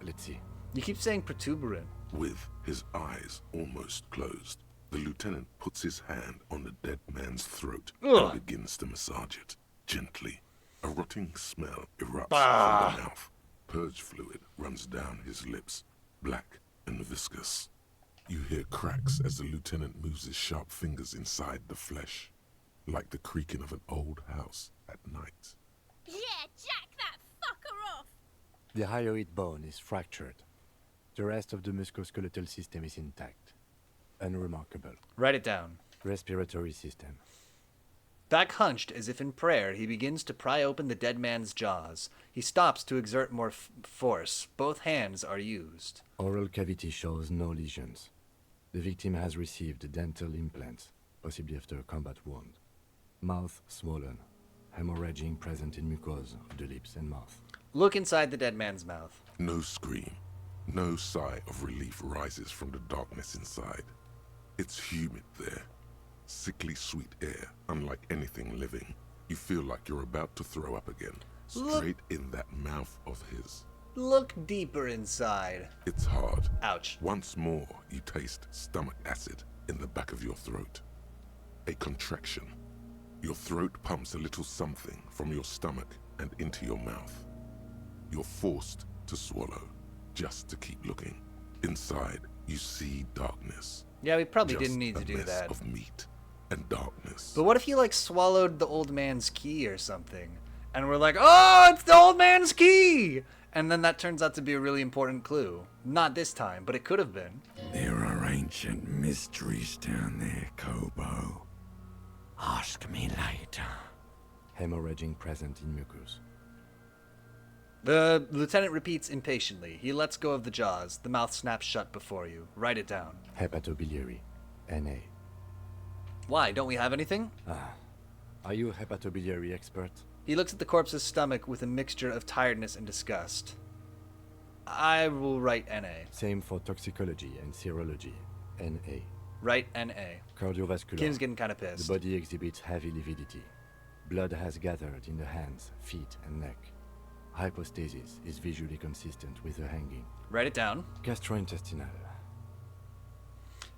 Let's see. You keep saying protuberant. With his eyes almost closed, the lieutenant puts his hand on the dead man's throat and begins to massage it gently. A rotting smell erupts from the mouth. Purge fluid runs down his lips, black and viscous. You hear cracks as the lieutenant moves his sharp fingers inside the flesh, like the creaking of an old house at night. Yeah, jack that fucker off! The hyoid bone is fractured. The rest of the musculoskeletal system is intact. Unremarkable. Write it down. Respiratory system. Back hunched as if in prayer, he begins to pry open the dead man's jaws. He stops to exert more force. Both hands are used. Oral cavity shows no lesions. The victim has received dental implants, possibly after a combat wound. Mouth swollen. Hemorrhaging present in mucosa of the lips and mouth. Look inside the dead man's mouth. No scream, no sigh of relief rises from the darkness inside. It's humid there. Sickly sweet air, unlike anything living. You feel like you're about to throw up again. Straight in that mouth of his. Look deeper inside. It's hard. Ouch. Once more, you taste stomach acid in the back of your throat. A contraction. Your throat pumps a little something from your stomach and into your mouth. You're forced to swallow, just to keep looking. Inside, you see darkness. Yeah, we probably Just didn't need to a do mess that. of meat and darkness. But what if he, like, swallowed the old man's key or something? And we're like, oh, it's the old man's key! And then that turns out to be a really important clue. Not this time, but it could have been. There are ancient mysteries down there, Kobo. Ask me later. Hemorrhaging present in mucus. The lieutenant repeats impatiently. He lets go of the jaws. The mouth snaps shut before you. Write it down. Hepatobiliary. NA. Why? Don't we have anything? Are you a hepatobiliary expert? He looks at the corpse's stomach with a mixture of tiredness and disgust. I will write NA. Same for toxicology and serology. NA. Write NA. Cardiovascular. Kim's getting kind of pissed. The body exhibits heavy lividity. Blood has gathered in the hands, feet, and neck. Hypostasis is visually consistent with the hanging. Write it down. Gastrointestinal.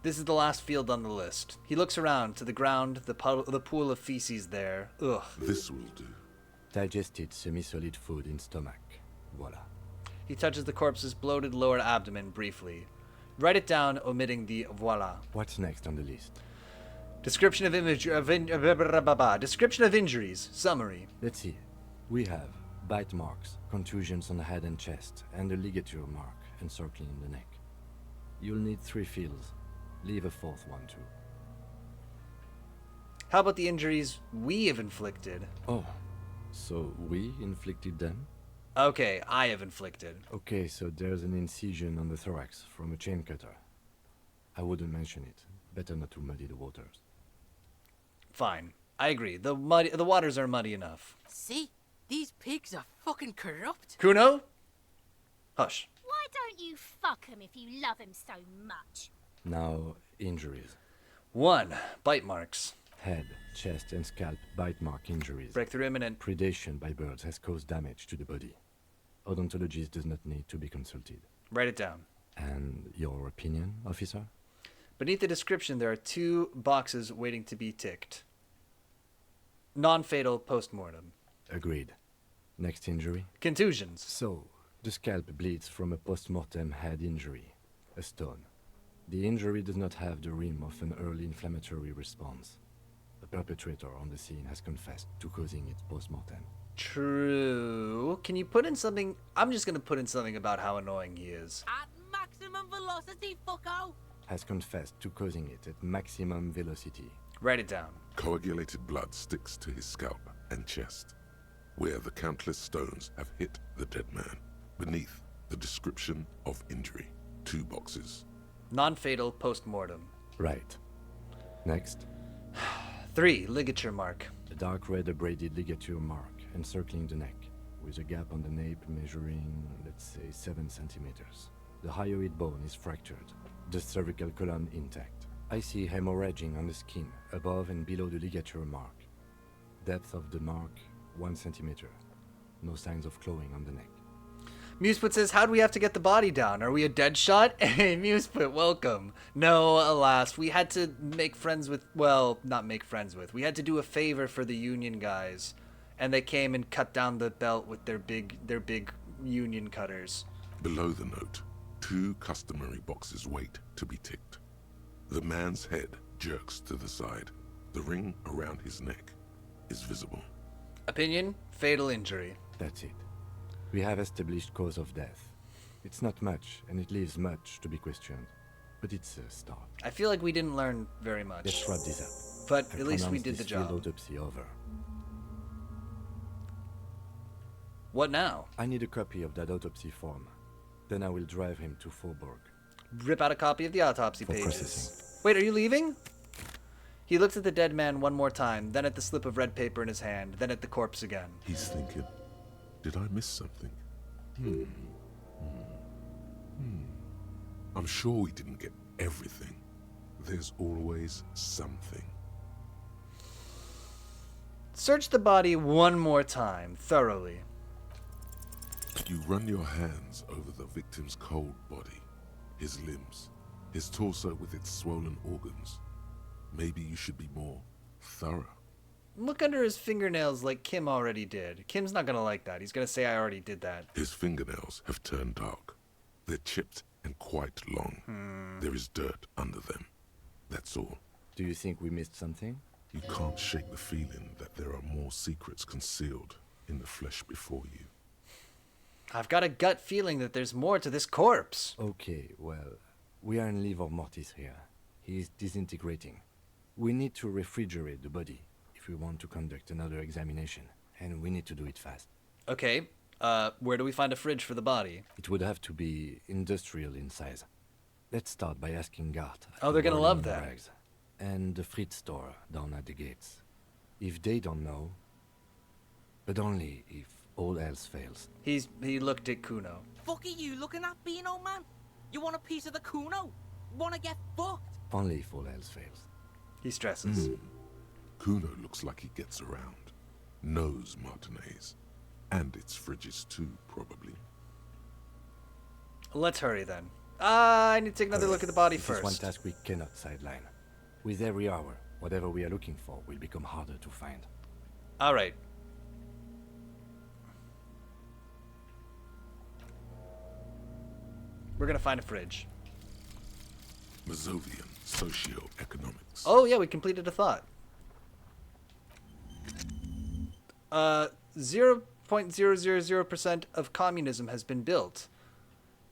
This is the last field on the list. He looks around to the ground, the pool of feces there. Ugh. This will do. Digested semi-solid food in stomach. Voila. He touches the corpse's bloated lower abdomen briefly. Write it down, omitting the voila. What's next on the list? Description of description of injuries. Summary. Let's see. We have bite marks, contusions on the head and chest, and a ligature mark encircling the neck. You'll need 3 fields. Leave a 4th one too. How about the injuries we have inflicted? Oh, so we inflicted them? Okay, I have inflicted. Okay, so there's an incision on the thorax from a chain cutter. I wouldn't mention it. Better not to muddy the waters. Fine. I agree. The waters are muddy enough. See? These pigs are fucking corrupt. Kuno? Hush. Why don't you fuck him if you love him so much? Now, injuries. 1. Bite marks. Head, chest, and scalp bite mark injuries. Breakthrough imminent. Predation by birds has caused damage to the body. Odontologist does not need to be consulted. Write it down. And your opinion, officer? Beneath the description, there are 2 boxes waiting to be ticked. Non-fatal post-mortem. Agreed. Next injury? Contusions. So, the scalp bleeds from a post-mortem head injury. A stone. The injury does not have the rim of an early inflammatory response. The perpetrator on the scene has confessed to causing it post-mortem. True. Can you put in something? I'm just going to put in something about how annoying he is. At maximum velocity, fucko! Has confessed to causing it at maximum velocity. Write it down. Coagulated blood sticks to his scalp and chest, where the countless stones have hit the dead man. Beneath, the description of injury. 2 boxes. Non-fatal post-mortem. Right. Next. 3. Ligature mark. A dark red abraded ligature mark encircling the neck, with a gap on the nape measuring, let's say, 7 centimeters. The hyoid bone is fractured. The cervical column intact. I see hemorrhaging on the skin, above and below the ligature mark. Depth of the mark, 1 centimeter. No signs of clawing on the neck. Museput says, how do we have to get the body down? Are we a dead shot? Hey, Museput, welcome. No, alas, we had to make friends with, well, not make friends with. We had to do a favor for the Union guys. And they came and cut down the belt with their big Union cutters. Below the note, 2 customary boxes wait to be ticked. The man's head jerks to the side. The ring around his neck is visible. Opinion, fatal injury. That's it. We have established cause of death. It's not much, and it leaves much to be questioned. But it's a start. I feel like we didn't learn very much. Let's wrap this up. But I at least we pronounce did the this field job. autopsy over. What now? I need a copy of that autopsy form. Then I will drive him to Faubourg. Rip out a copy of the autopsy For pages. processing. Wait, are you leaving? He looked at the dead man one more time, then at the slip of red paper in his hand, then at the corpse again. He's thinking, did I miss something? I'm sure we didn't get everything. There's always something. Search the body one more time, thoroughly. You run your hands over the victim's cold body, his limbs, his torso with its swollen organs. Maybe you should be more thorough. Look under his fingernails like Kim already did. Kim's not gonna like that. He's gonna say I already did that. His fingernails have turned dark. They're chipped and quite long. There is dirt under them. That's all. Do you think we missed something? You can't shake the feeling that there are more secrets concealed in the flesh before you. I've got a gut feeling that there's more to this corpse. Okay, well, we are in livor mortis here. He is disintegrating. We need to refrigerate the body if we want to conduct another examination, and we need to do it fast. Okay, where do we find a fridge for the body? It would have to be industrial in size. Let's start by asking Gart. at Oh, the they're gonna love Whirling that. Rags and the Fritz store down at the gates. If they don't know, but only if all else fails. He looked at Kuno. Fuck are you looking at, Beano, man? You want a piece of the Kuno? Wanna get fucked? Only if all else fails. He stresses. Kuno looks like he gets around. Knows Martinez. And its fridges too, probably. Let's hurry then. I need to take another look at the body This is one first. task we cannot sideline. With every hour, whatever we are looking for will become harder to find. All right. We're gonna find a fridge. Mazovian socio-economics. Oh yeah, we completed a thought. 0.000% of communism has been built.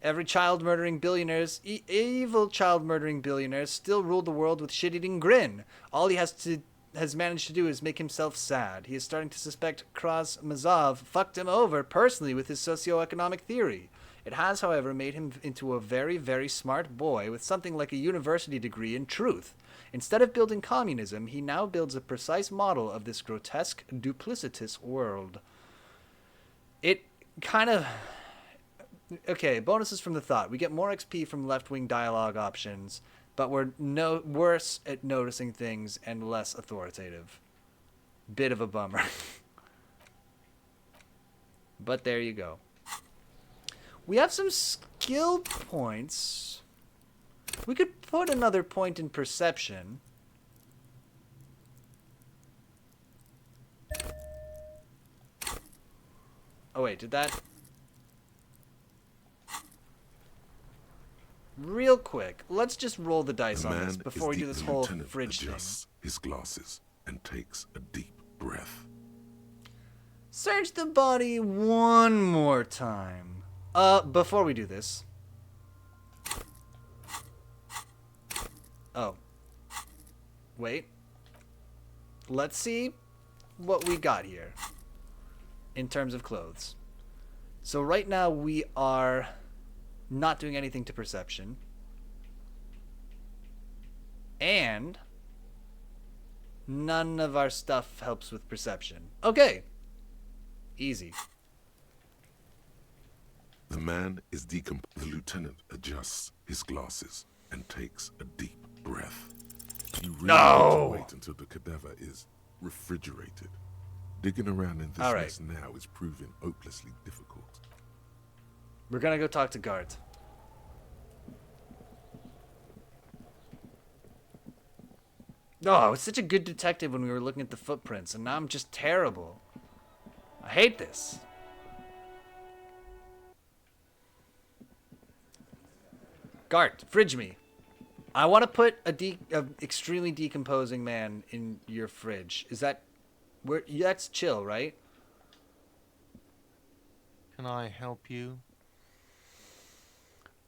Every child-murdering billionaires, evil child-murdering billionaires, still rule the world with shit-eating grin. All he has managed to do is make himself sad. He is starting to suspect Krasmazov fucked him over personally with his socio-economic theory. It has, however, made him into a very, very smart boy with something like a university degree in truth. Instead of building communism, he now builds a precise model of this grotesque, duplicitous world. It kind of... Okay, bonuses from the thought. We get more XP from left-wing dialogue options, but we're worse at noticing things and less authoritative. Bit of a bummer. But there you go. We have some skill points. We could put another point in perception. Oh wait, did that... Real quick, let's just roll the dice The on man this before we is do deep. this The whole lieutenant fridge thing. adjusts his glasses and takes a deep breath. Search the body one more time. Before we do this. Oh. Wait. Let's see what we got here in terms of clothes. So right now we are not doing anything to perception. And none of our stuff helps with perception. Okay. Easy. The man is decomposed. The lieutenant adjusts his glasses and takes a deep breath. really No! need to wait until the cadaver is refrigerated. Digging around in this All right. mess now is proving hopelessly difficult. We're gonna go talk to Gart. Oh, I was such a good detective when we were looking at the footprints, and now I'm just terrible. I hate this. Gart, fridge me. I want to put a extremely decomposing man in your fridge. Is that where? That's chill, right? Can I help you?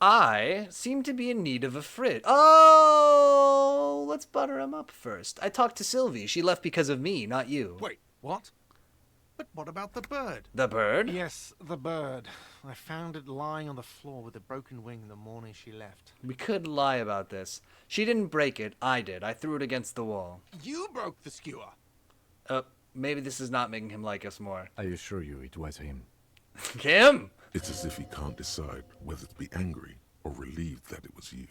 I seem to be in need of a fridge. Oh, let's butter him up first. I talked to Sylvie. She left because of me, not you. Wait, what? But what about the bird? The bird? Yes, the bird. I found it lying on the floor with a broken wing the morning she left. We could lie about this. She didn't break it. I did. I threw it against the wall. You broke the skewer. Maybe this is not making him like us more. I assure you it was him. Him? It's as if he can't decide whether to be angry or relieved that it was you.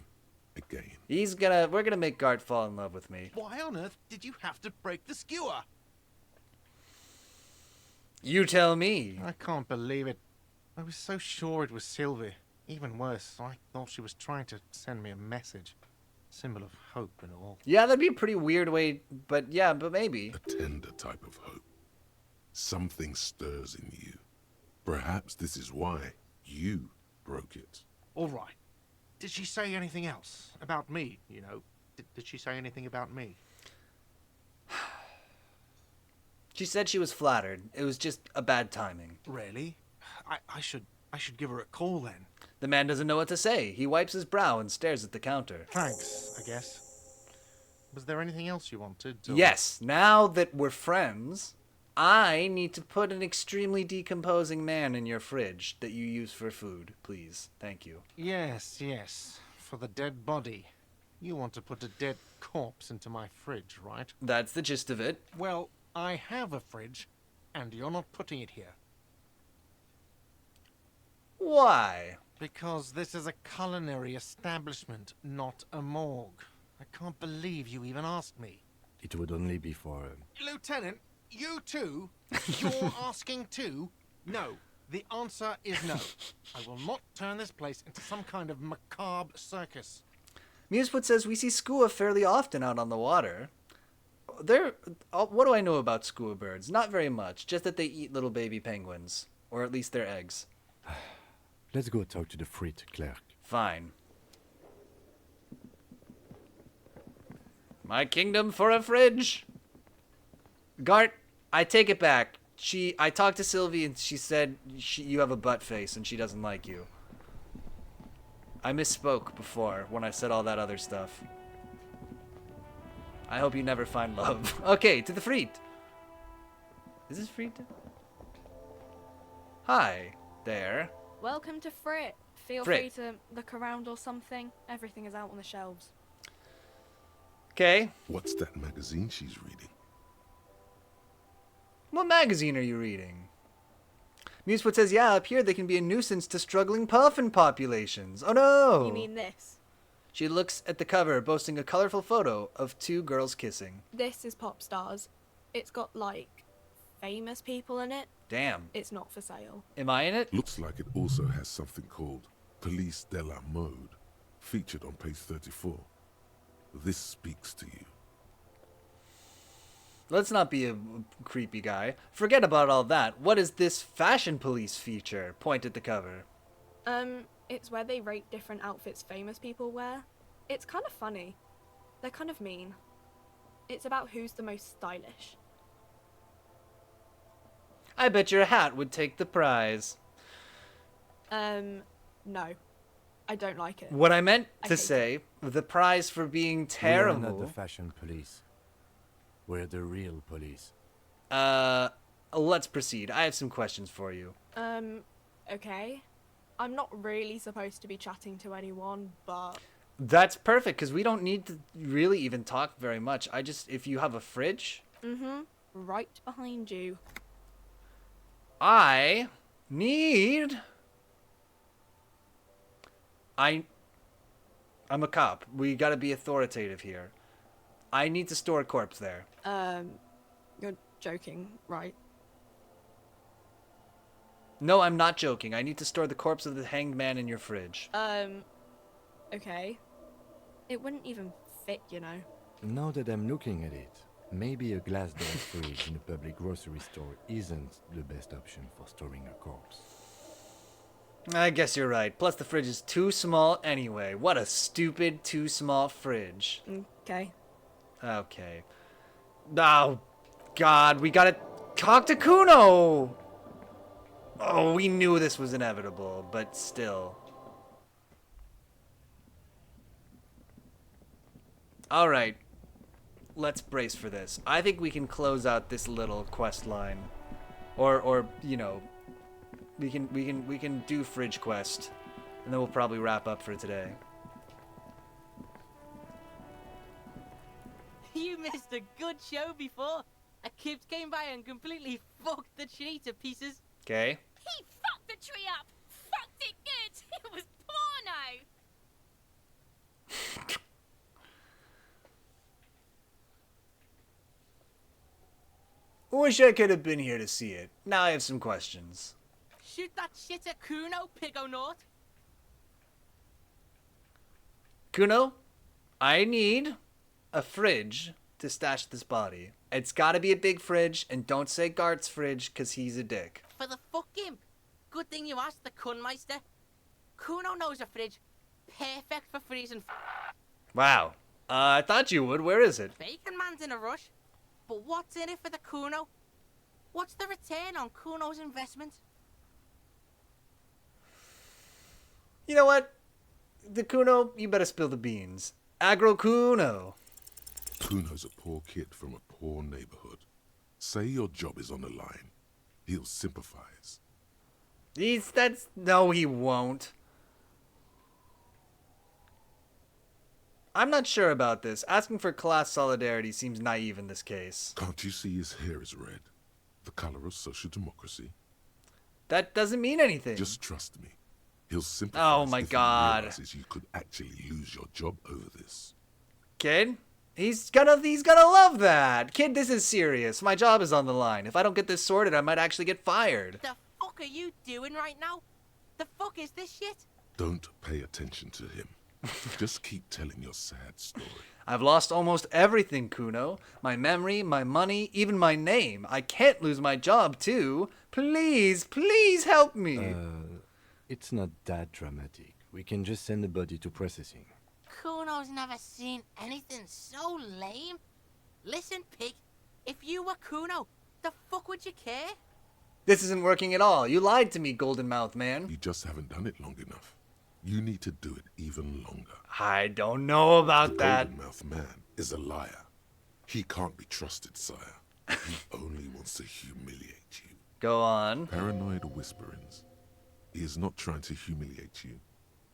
Again. We're gonna make Gart fall in love with me. Why on earth did you have to break the skewer? You tell me. I can't believe it. I was so sure it was Sylvie. Even worse, I thought she was trying to send me a message. Symbol of hope and all. Yeah, that'd be a pretty weird way, but maybe. A tender type of hope. Something stirs in you. Perhaps this is why you broke it. All right. Did she say anything else? About me, you know? Did she say anything about me? She said she was flattered. It was just a bad timing. Really? I should give her a call then. The man doesn't know what to say. He wipes his brow and stares at the counter. Thanks, I guess. Was there anything else you wanted? Or... Yes, now that we're friends, I need to put an extremely decomposing man in your fridge that you use for food, please. Thank you. Yes. For the dead body. You want to put a dead corpse into my fridge, right? That's the gist of it. Well, I have a fridge, and you're not putting it here. Why? Because this is a culinary establishment, not a morgue. I can't believe you even asked me. It would only be for... Lieutenant, you too? You're asking too? No. The answer is no. I will not turn this place into some kind of macabre circus. Musewood says we see skua fairly often out on the water. What do I know about skua birds? Not very much, just that they eat little baby penguins. Or at least their eggs. Let's go talk to the frit clerk. Fine. My kingdom for a fridge. Gart, I take it back. I talked to Sylvie and she said you have a butt face and she doesn't like you. I misspoke before when I said all that other stuff. I hope you never find love. Okay, to the frit. Is this frit? Hi, there. Welcome to Frit. Feel Frit. free to look around or something. Everything is out on the shelves. Okay. What's that magazine she's reading? What magazine are you reading? Musewood says, yeah, up here they can be a nuisance to struggling puffin populations. Oh no! You mean this? She looks at the cover, boasting a colorful photo of two girls kissing. This is Pop Stars. It's got, like, famous people in it. Damn. It's not for sale. Am I in it? Looks like it also has something called Police de la Mode, featured on page 34. This speaks to you. Let's not be a creepy guy. Forget about all that. What is this fashion police feature? Point at the cover. It's where they rate different outfits famous people wear. It's kind of funny. They're kind of mean. It's about who's the most stylish. I bet your hat would take the prize. No. I don't like it. What I meant I to hate say, the prize for being We are terrible. not the fashion police. We're the real police. Let's proceed. I have some questions for you. Okay. I'm not really supposed to be chatting to anyone, but... That's perfect, because we don't need to really even talk very much. If you have a fridge... Mm-hmm. Right behind you. I'm a cop. We gotta be authoritative here. I need to store a corpse there. You're joking, right? No, I'm not joking. I need to store the corpse of the hanged man in your fridge. Okay. It wouldn't even fit, you know. Now that I'm looking at it, maybe a glass door fridge in a public grocery store isn't the best option for storing a corpse. I guess you're right. Plus, the fridge is too small anyway. What a stupid, too small fridge. Okay. Okay. Oh, God, we gotta talk to Kuno! Oh, we knew this was inevitable, but still. Alright. Let's brace for this. I think we can close out this little quest line. Or you know, we can do fridge quest. And then we'll probably wrap up for today. You missed a good show before. A kid came by and completely fucked the tree to pieces. Okay. He fucked the tree up! Fucked it good! It was porno! Wish I could have been here to see it. Now I have some questions. Shoot that shit at Kuno, Pigonort. Kuno, I need a fridge to stash this body. It's gotta be a big fridge, and don't say Gart's fridge, cause he's a dick. For the fuck him. Good thing you asked the Kunmeister. Kuno knows a fridge. Perfect for freezing. Wow. I thought you would. Where is it? Bacon Man's in a rush. But what's in it for the Kuno? What's the return on Kuno's investment? You know what? The Kuno, you better spill the beans. Agro Kuno. Kuno's a poor kid from a poor neighborhood. Say your job is on the line. He'll sympathize. No, he won't. I'm not sure about this. Asking for class solidarity seems naive in this case. Can't you see his hair is red? The color of social democracy. That doesn't mean anything. Just trust me. He'll sympathize. Oh my God. He realizes you could actually lose your job over this. Kid, he's gonna love that. Kid, this is serious. My job is on the line. If I don't get this sorted, I might actually get fired. The fuck are you doing right now? The fuck is this shit? Don't pay attention to him. Just keep telling your sad story. I've lost almost everything, Kuno. My memory, my money, even my name. I can't lose my job, too. Please, please help me. It's not that dramatic. We can just send the body to processing. Kuno's never seen anything so lame. Listen, pig. If you were Kuno, the fuck would you care? This isn't working at all. You lied to me, Golden Mouth Man. You just haven't done it long enough. You need to do it even longer. I don't know about that. The Golden-mouthed man is a liar. He can't be trusted, sire. He only wants to humiliate you. Go on. Paranoid whisperings. He is not trying to humiliate you.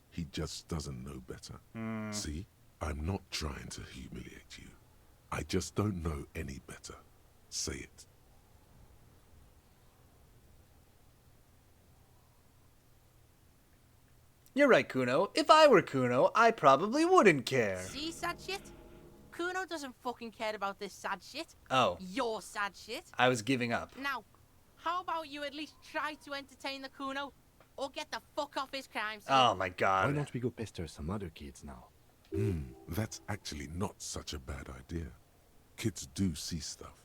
He just doesn't know better. See? I'm not trying to humiliate you. I just don't know any better. Say it. You're right, Kuno. If I were Kuno, I probably wouldn't care. See, sad shit? Kuno doesn't fucking care about this sad shit. Oh. Your sad shit. I was giving up. Now, how about you at least try to entertain the Kuno? Or get the fuck off his crime scene? Oh my Why God. don't we go pester some other kids now? That's actually not such a bad idea. Kids do see stuff.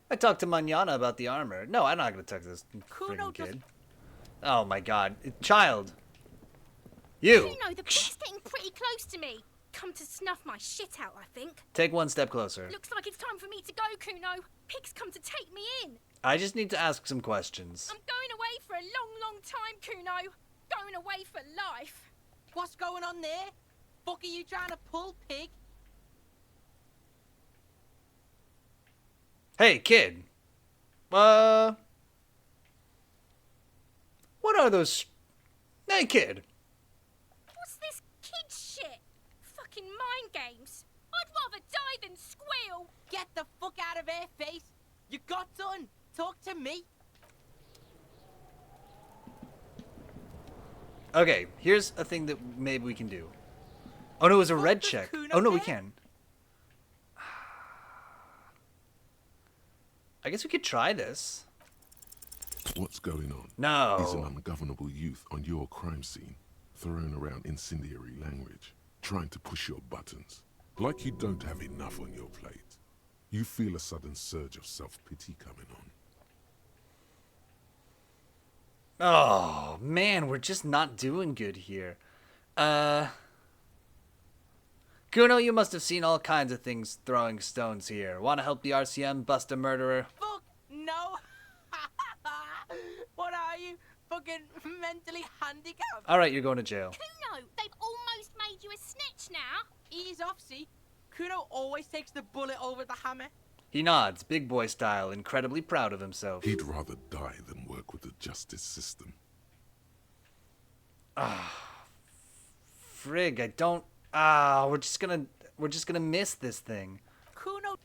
I talked to Manana about the armor. No, I'm not gonna talk to this Kuno freaking kid. doesn't- Oh my God. Child. You. You know, the pig's getting pretty close to me. Come to snuff my shit out, I think. Take one step closer. Looks like it's time for me to go, Kuno. Pig's come to take me in. I just need to ask some questions. I'm going away for a long, long time, Kuno. Going away for life. What's going on there? Fuck are you trying to pull, pig? Hey, kid. What are those? Hey, kid. What's this kid shit? Fucking mind games. I'd rather die than squeal. Get the fuck out of her face. You got done. Talk to me. Okay, here's a thing that maybe we can do. Oh no, it was a What red does check. Kuno Oh no, we get? can. I guess we could try this. What's going on? No. He's an ungovernable youth on your crime scene, throwing around incendiary language, trying to push your buttons. Like you don't have enough on your plate. You feel a sudden surge of self-pity coming on. Oh, man, we're just not doing good here. Kuno, you must have seen all kinds of things throwing stones here. Want to help the RCM bust a murderer? Fuck no. What are you? Fucking mentally handicapped? All right, you're going to jail. Kuno, they've almost made you a snitch now. Ease off, see? Kuno always takes the bullet over the hammer. He nods, big boy style, incredibly proud of himself. He'd rather die than work with the justice system. Frig, I don't... we're just gonna miss this thing. Kuno...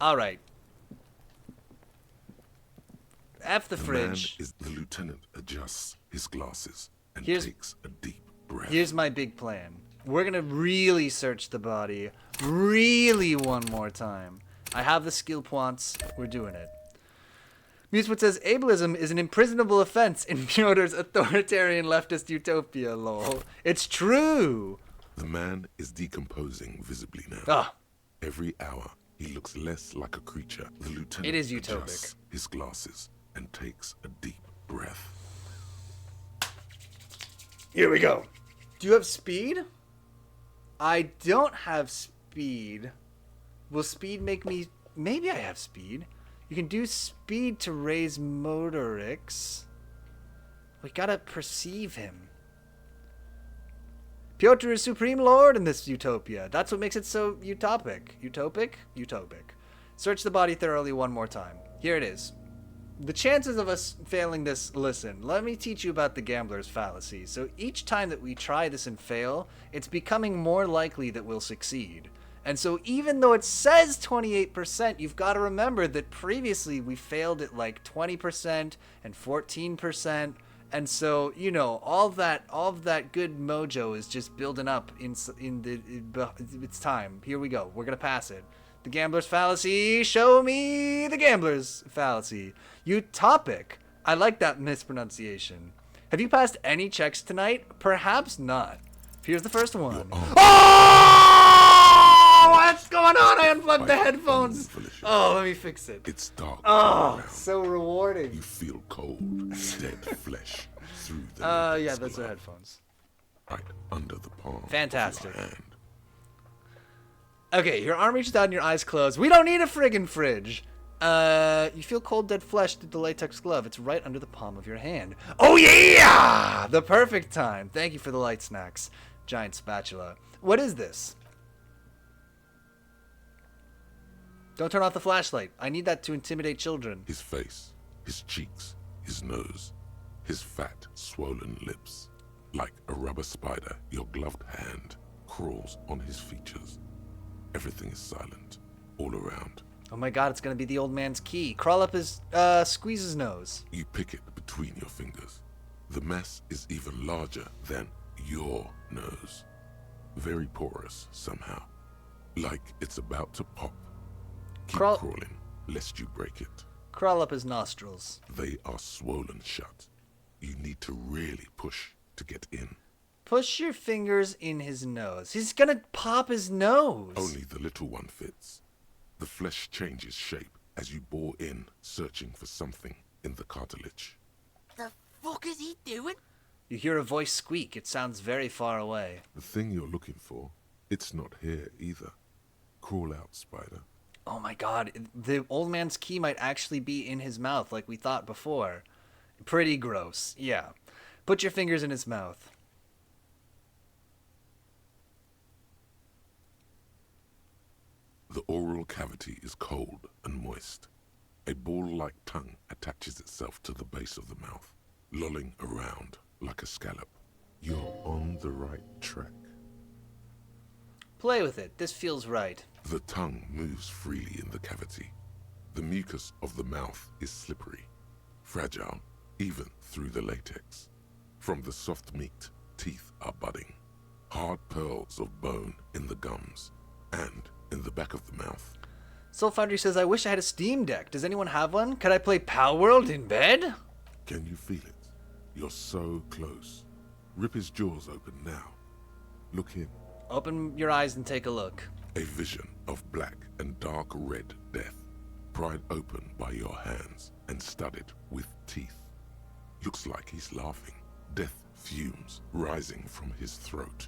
All right. F the The fridge. man is the lieutenant adjusts his glasses and Here's- takes a deep breath. Here's my big plan. We're gonna really search the body. Really one more time. I have the skill points. We're doing it. Musewit says, ableism is an imprisonable offense in Pyotr's authoritarian leftist utopia, lol. It's true! The man is decomposing visibly now. Ah, Every hour, he looks less like a creature. The lieutenant It is utopic. adjusts his glasses and takes a deep breath. here we go. Do you have speed? I don't have speed. Will speed make me... Maybe I have speed. You can do speed to raise motorics. We gotta perceive him. Pyotr is supreme lord in this utopia. That's what makes it so utopic. Utopic? Utopic. Search the body thoroughly one more time. Here it is. The chances of us failing this, listen, let me teach you about the gambler's fallacy. So each time that we try this and fail, it's becoming more likely that we'll succeed. And so even though it says 28%, you've got to remember that previously we failed at like 20% and 14%. And so, you know, all of that good mojo is just building up it's time. Here we go. We're going to pass it. The gambler's fallacy. Show me the gambler's fallacy. Utopic. I like that mispronunciation. Have you passed any checks tonight? Perhaps not. Here's the first one. Oh! What's going on? I unplugged the headphones. Oh, let me fix it. It's dark. Oh, around. so rewarding. You feel cold, dead flesh through the Yeah, latex those are glove, headphones. right under the palm Fantastic. of your hand. Okay, your arm reaches out and your eyes close. We don't need a friggin' fridge. You feel cold, dead flesh through the latex glove. It's right under the palm of your hand. Oh yeah! The perfect time. Thank you for the light snacks. Giant spatula. What is this? Don't turn off the flashlight. I need that to intimidate children. His face, his cheeks, his nose, his fat, swollen lips. Like a rubber spider, your gloved hand crawls on his features. Everything is silent, all around. Oh my god, it's gonna be the old man's key. Crawl up his, squeeze his nose. You pick it between your fingers. The mess is even larger than your nose. Very porous, somehow. Like it's about to pop. Keep Crawl- crawling, lest you break it. Crawl up his nostrils. They are swollen shut. You need to really push to get in. Push your fingers in his nose. He's gonna pop his nose. Only the little one fits. The flesh changes shape as you bore in, searching for something in the cartilage. The fuck is he doing? You hear a voice squeak. It sounds very far away. The thing you're looking for, it's not here either. Crawl out, spider. Oh my god, the old man's key might actually be in his mouth like we thought before. Pretty gross, yeah. Put your fingers in his mouth. The oral cavity is cold and moist. A ball-like tongue attaches itself to the base of the mouth, lolling around like a scallop. You're on the right track. Play with it. This feels right. The tongue moves freely in the cavity. The mucus of the mouth is slippery, fragile, even through the latex. From the soft meat, teeth are budding. Hard pearls of bone in the gums, and in the back of the mouth. Soul Foundry says, I wish I had a Steam Deck. Does anyone have one? Could I play Pal World in bed? Can you feel it? You're so close. Rip his jaws open now. Look in. Open your eyes and take a look. A vision of black and dark red death, pried open by your hands and studded with teeth. Looks like he's laughing. Death fumes rising from his throat.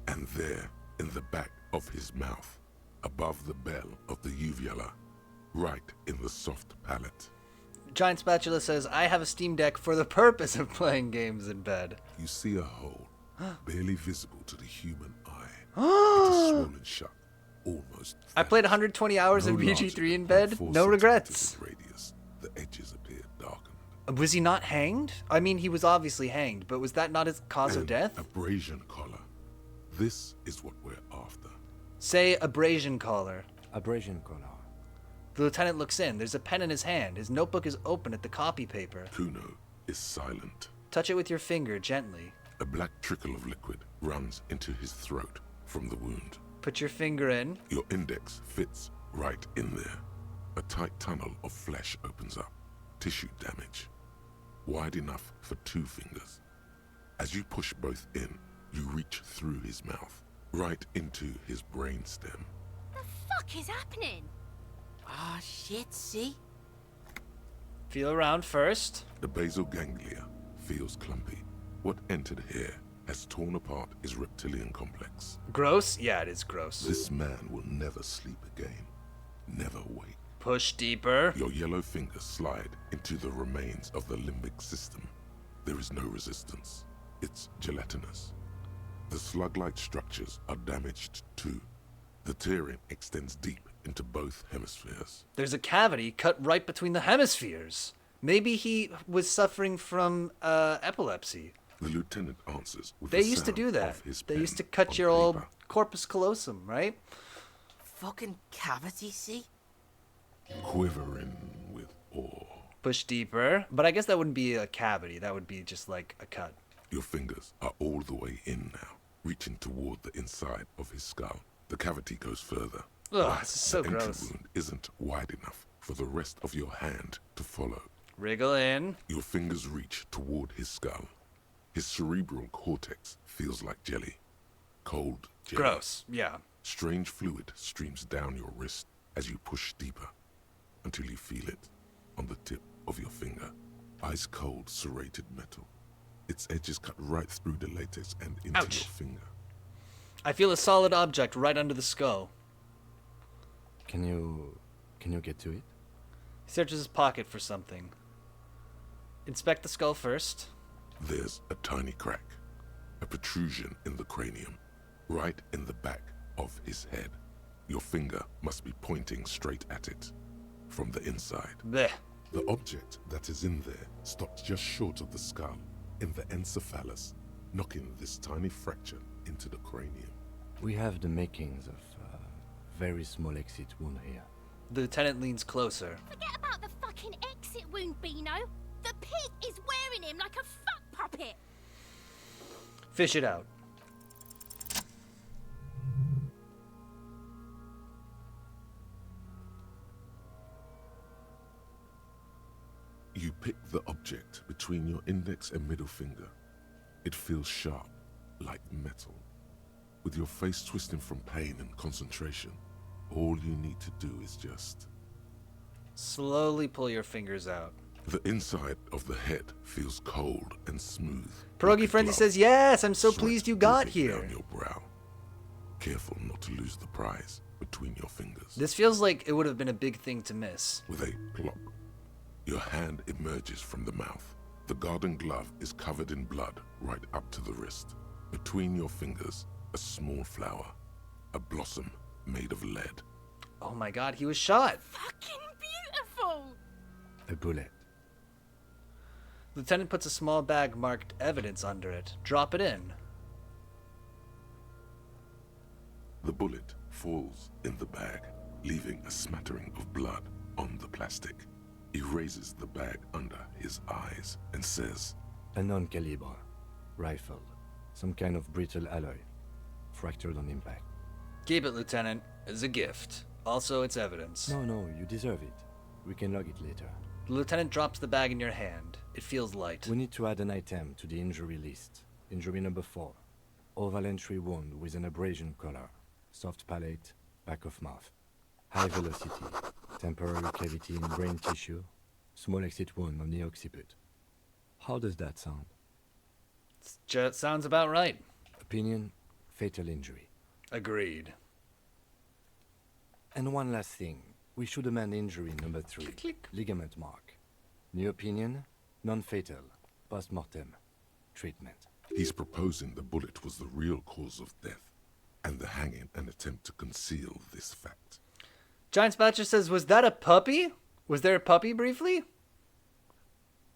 And there, in the back of his mouth, above the bell of the uvula, right in the soft palate. Giant Spatula says, I have a Steam Deck for the purpose of playing games in bed. You see a hole, barely visible to the human eye. It is swollen shut, almost I played 120 hours of BG3 in bed. No regrets. Radius. The edges appear darkened. Was he not hanged? I mean, he was obviously hanged, but was that not his cause of death? Abrasion collar. This is what we're after. Say abrasion collar. Abrasion collar. The lieutenant looks in. There's a pen in his hand. His notebook is open at the copy paper. Kuno is silent. Touch it with your finger, gently. A black trickle of liquid runs into his throat from the wound. Put your finger in. Your index fits right in there. A tight tunnel of flesh opens up. Tissue damage. Wide enough for 2 fingers. As you push both in, you reach through his mouth, right into his brainstem. The fuck is happening? Ah, shit, see? Feel around first. The basal ganglia feels clumpy. What entered here has torn apart his reptilian complex. Gross? Yeah, it is gross. This man will never sleep again. Never wake. Push deeper. Your yellow fingers slide into the remains of the limbic system. There is no resistance. It's gelatinous. The slug-like structures are damaged too. The tearing extends deep into both hemispheres. There's a cavity cut right between the hemispheres. Maybe he was suffering from epilepsy. The lieutenant answers with They the used to sound do that. of his They pen used to cut on your old paper. corpus callosum, right? Fucking cavity, see? Quivering with awe. Push deeper. But I guess that wouldn't be a cavity. That would be just like a cut. Your fingers are all the way in now, reaching toward the inside of his skull. The cavity goes further. Ugh, this is so the entry gross. wound isn't wide enough for the rest of your hand to follow. Wriggle in. Your fingers reach toward his skull. His cerebral cortex feels like jelly. Cold jelly. Gross. Yeah. Strange fluid streams down your wrist as you push deeper until you feel it on the tip of your finger. Ice cold serrated metal. Its edges cut right through the latex and into Ouch. your finger. I feel a solid object right under the skull. Can you get to it? He searches his pocket for something. Inspect the skull first. There's a tiny crack, a protrusion in the cranium, right in the back of his head. Your finger must be pointing straight at it, from the inside. Blech. The object that is in there stops just short of the skull, in the encephalus, knocking this tiny fracture into the cranium. We have the makings of a very small exit wound here. The lieutenant leans closer. Forget about the fucking exit wound, Beano. The pig is wearing him like a fuck puppet. Fish it out. You pick the object between your index and middle finger. It feels sharp, like metal. With your face twisting from pain and concentration, all you need to do is just... Slowly pull your fingers out. The inside of the head feels cold and smooth. Pierogi like a Frenzy glove. says, yes, I'm so Sweat pleased you got dripping here. down your brow. Careful not to lose the prize between your fingers. This feels like it would have been a big thing to miss. With a plop, your hand emerges from the mouth. The garden glove is covered in blood right up to the wrist. Between your fingers, a small flower, a blossom made of lead. Oh my god, he was shot. Fucking beautiful. A bullet. Lieutenant puts a small bag marked evidence under it. Drop it in. The bullet falls in the bag, leaving a smattering of blood on the plastic. He raises the bag under his eyes and says, A non-caliber. Rifle. Some kind of brittle alloy. Fractured on impact. Keep it, Lieutenant, as a gift. Also, it's evidence. No, you deserve it. We can log it later. The lieutenant drops the bag in your hand. It feels light. We need to add an item to the injury list. Injury number 4. Oval entry wound with an abrasion collar. Soft palate, back of mouth. High velocity. Temporary cavity in brain tissue. Small exit wound on the occiput. How does that sound? Just sounds about right. Opinion, fatal injury. Agreed. And one last thing. We should amend injury number 3. Click, click. Ligament mark. New opinion, non-fatal. Post-mortem. Treatment. He's proposing the bullet was the real cause of death, and the hanging an attempt to conceal this fact. Giant Spatcher says, was that a puppy? Was there a puppy briefly?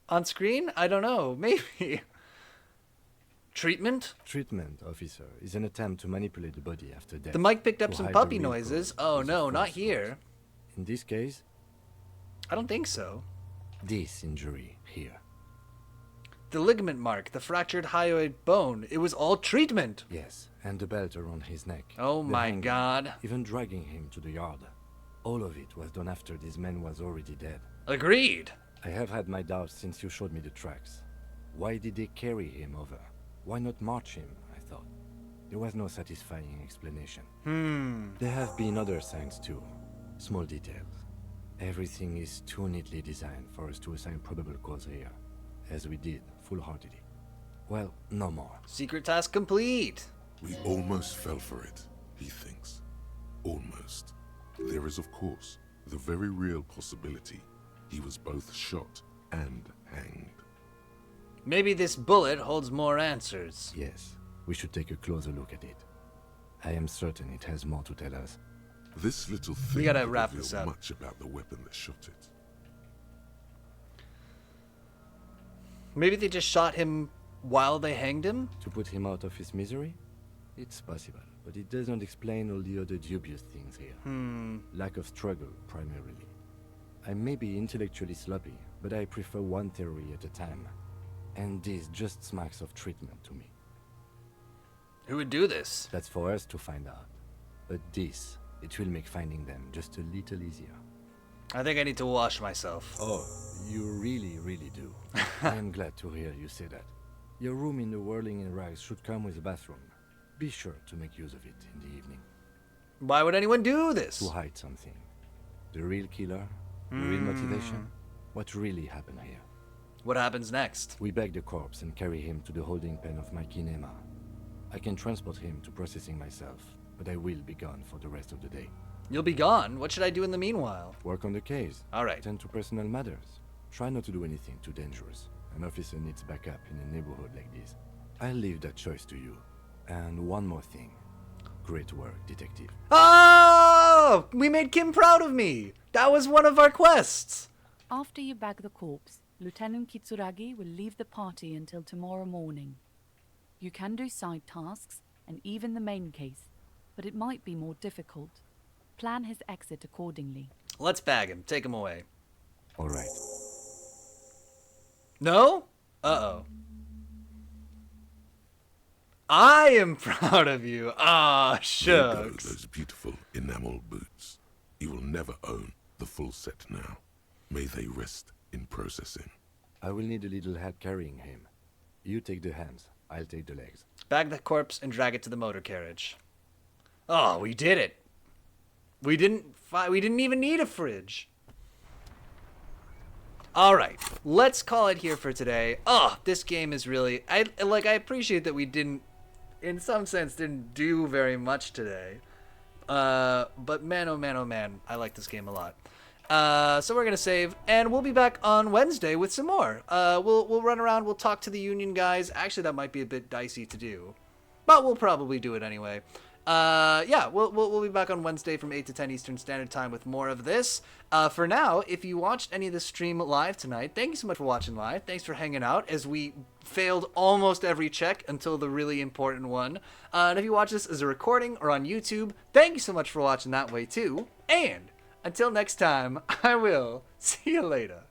On screen? I don't know. Maybe. Treatment? Treatment, officer, is an attempt to manipulate the body after death. The mic picked up to some hide the puppy real noises. cause Oh of no, the not first here. cause. In this case, I don't think so. this injury here. The ligament mark, the fractured hyoid bone. It was all treatment. Yes, and the belt around his neck. Oh The my hanging, god. Even dragging him to the yard. All of it was done after this man was already dead. Agreed. I have had my doubts since you showed me the tracks. Why did they carry him over? Why not march him, I thought. There was no satisfying explanation. There have been other signs too. Small details. Everything is too neatly designed for us to assign probable cause here, as we did, full-heartedly. Well, no more. Secret task complete. We almost fell for it, he thinks. Almost. There is, of course, the very real possibility he was both shot and hanged. Maybe this bullet holds more answers. Yes, we should take a closer look at it. I am certain it has more to tell us. This little thing We gotta could wrap reveal this up. much about the weapon that shot it. Maybe they just shot him while they hanged him? To put him out of his misery? It's possible, but it doesn't explain all the other dubious things here. Lack of struggle, primarily. I may be intellectually sloppy, but I prefer one theory at a time. And this just smacks of treatment to me. Who would do this? That's for us to find out. But this, it will make finding them just a little easier. I think I need to wash myself. Oh, you really, really do. I am glad to hear you say that. Your room in the Whirling in Rags should come with a bathroom. Be sure to make use of it in the evening. Why would anyone do this? To hide something. The real killer, the real motivation, what really happened here. What happens next? We bag the corpse and carry him to the holding pen of my kinema. I can transport him to processing myself, but I will be gone for the rest of the day. You'll be gone. What should I do in the meanwhile? Work on the case. All right. Attend to personal matters. Try not to do anything too dangerous. An officer needs backup in a neighborhood like this. I'll leave that choice to you. And one more thing. Great work, detective. Oh! We made Kim proud of me! That was one of our quests! After you bag the corpse, Lieutenant Kitsuragi will leave the party until tomorrow morning. You can do side tasks, and even the main case, but it might be more difficult. Plan his exit accordingly. Let's bag him. Take him away. All right. No? Uh-oh. I am proud of you. Ah, There go shucks. those beautiful enamel boots. You will never own the full set now. May they rest in processing. I will need a little help carrying him. You take the hands. I'll take the legs. Bag the corpse and drag it to the motor carriage. Oh, we did it. We didn't even need a fridge. All right, let's call it here for today. Oh, this game is really I appreciate that we didn't in some sense didn't do very much today. But man, oh man, oh man, I like this game a lot. So we're gonna save, and we'll be back on Wednesday with some more. We'll run around, we'll talk to the Union guys. Actually, that might be a bit dicey to do, but we'll probably do it anyway. Yeah, we'll be back on Wednesday from 8 to 10 Eastern Standard Time with more of this. For now, if you watched any of the stream live tonight, thank you so much for watching live. Thanks for hanging out as we failed almost every check until the really important one. And if you watch this as a recording or on YouTube, thank you so much for watching that way too. And until next time, I will see you later.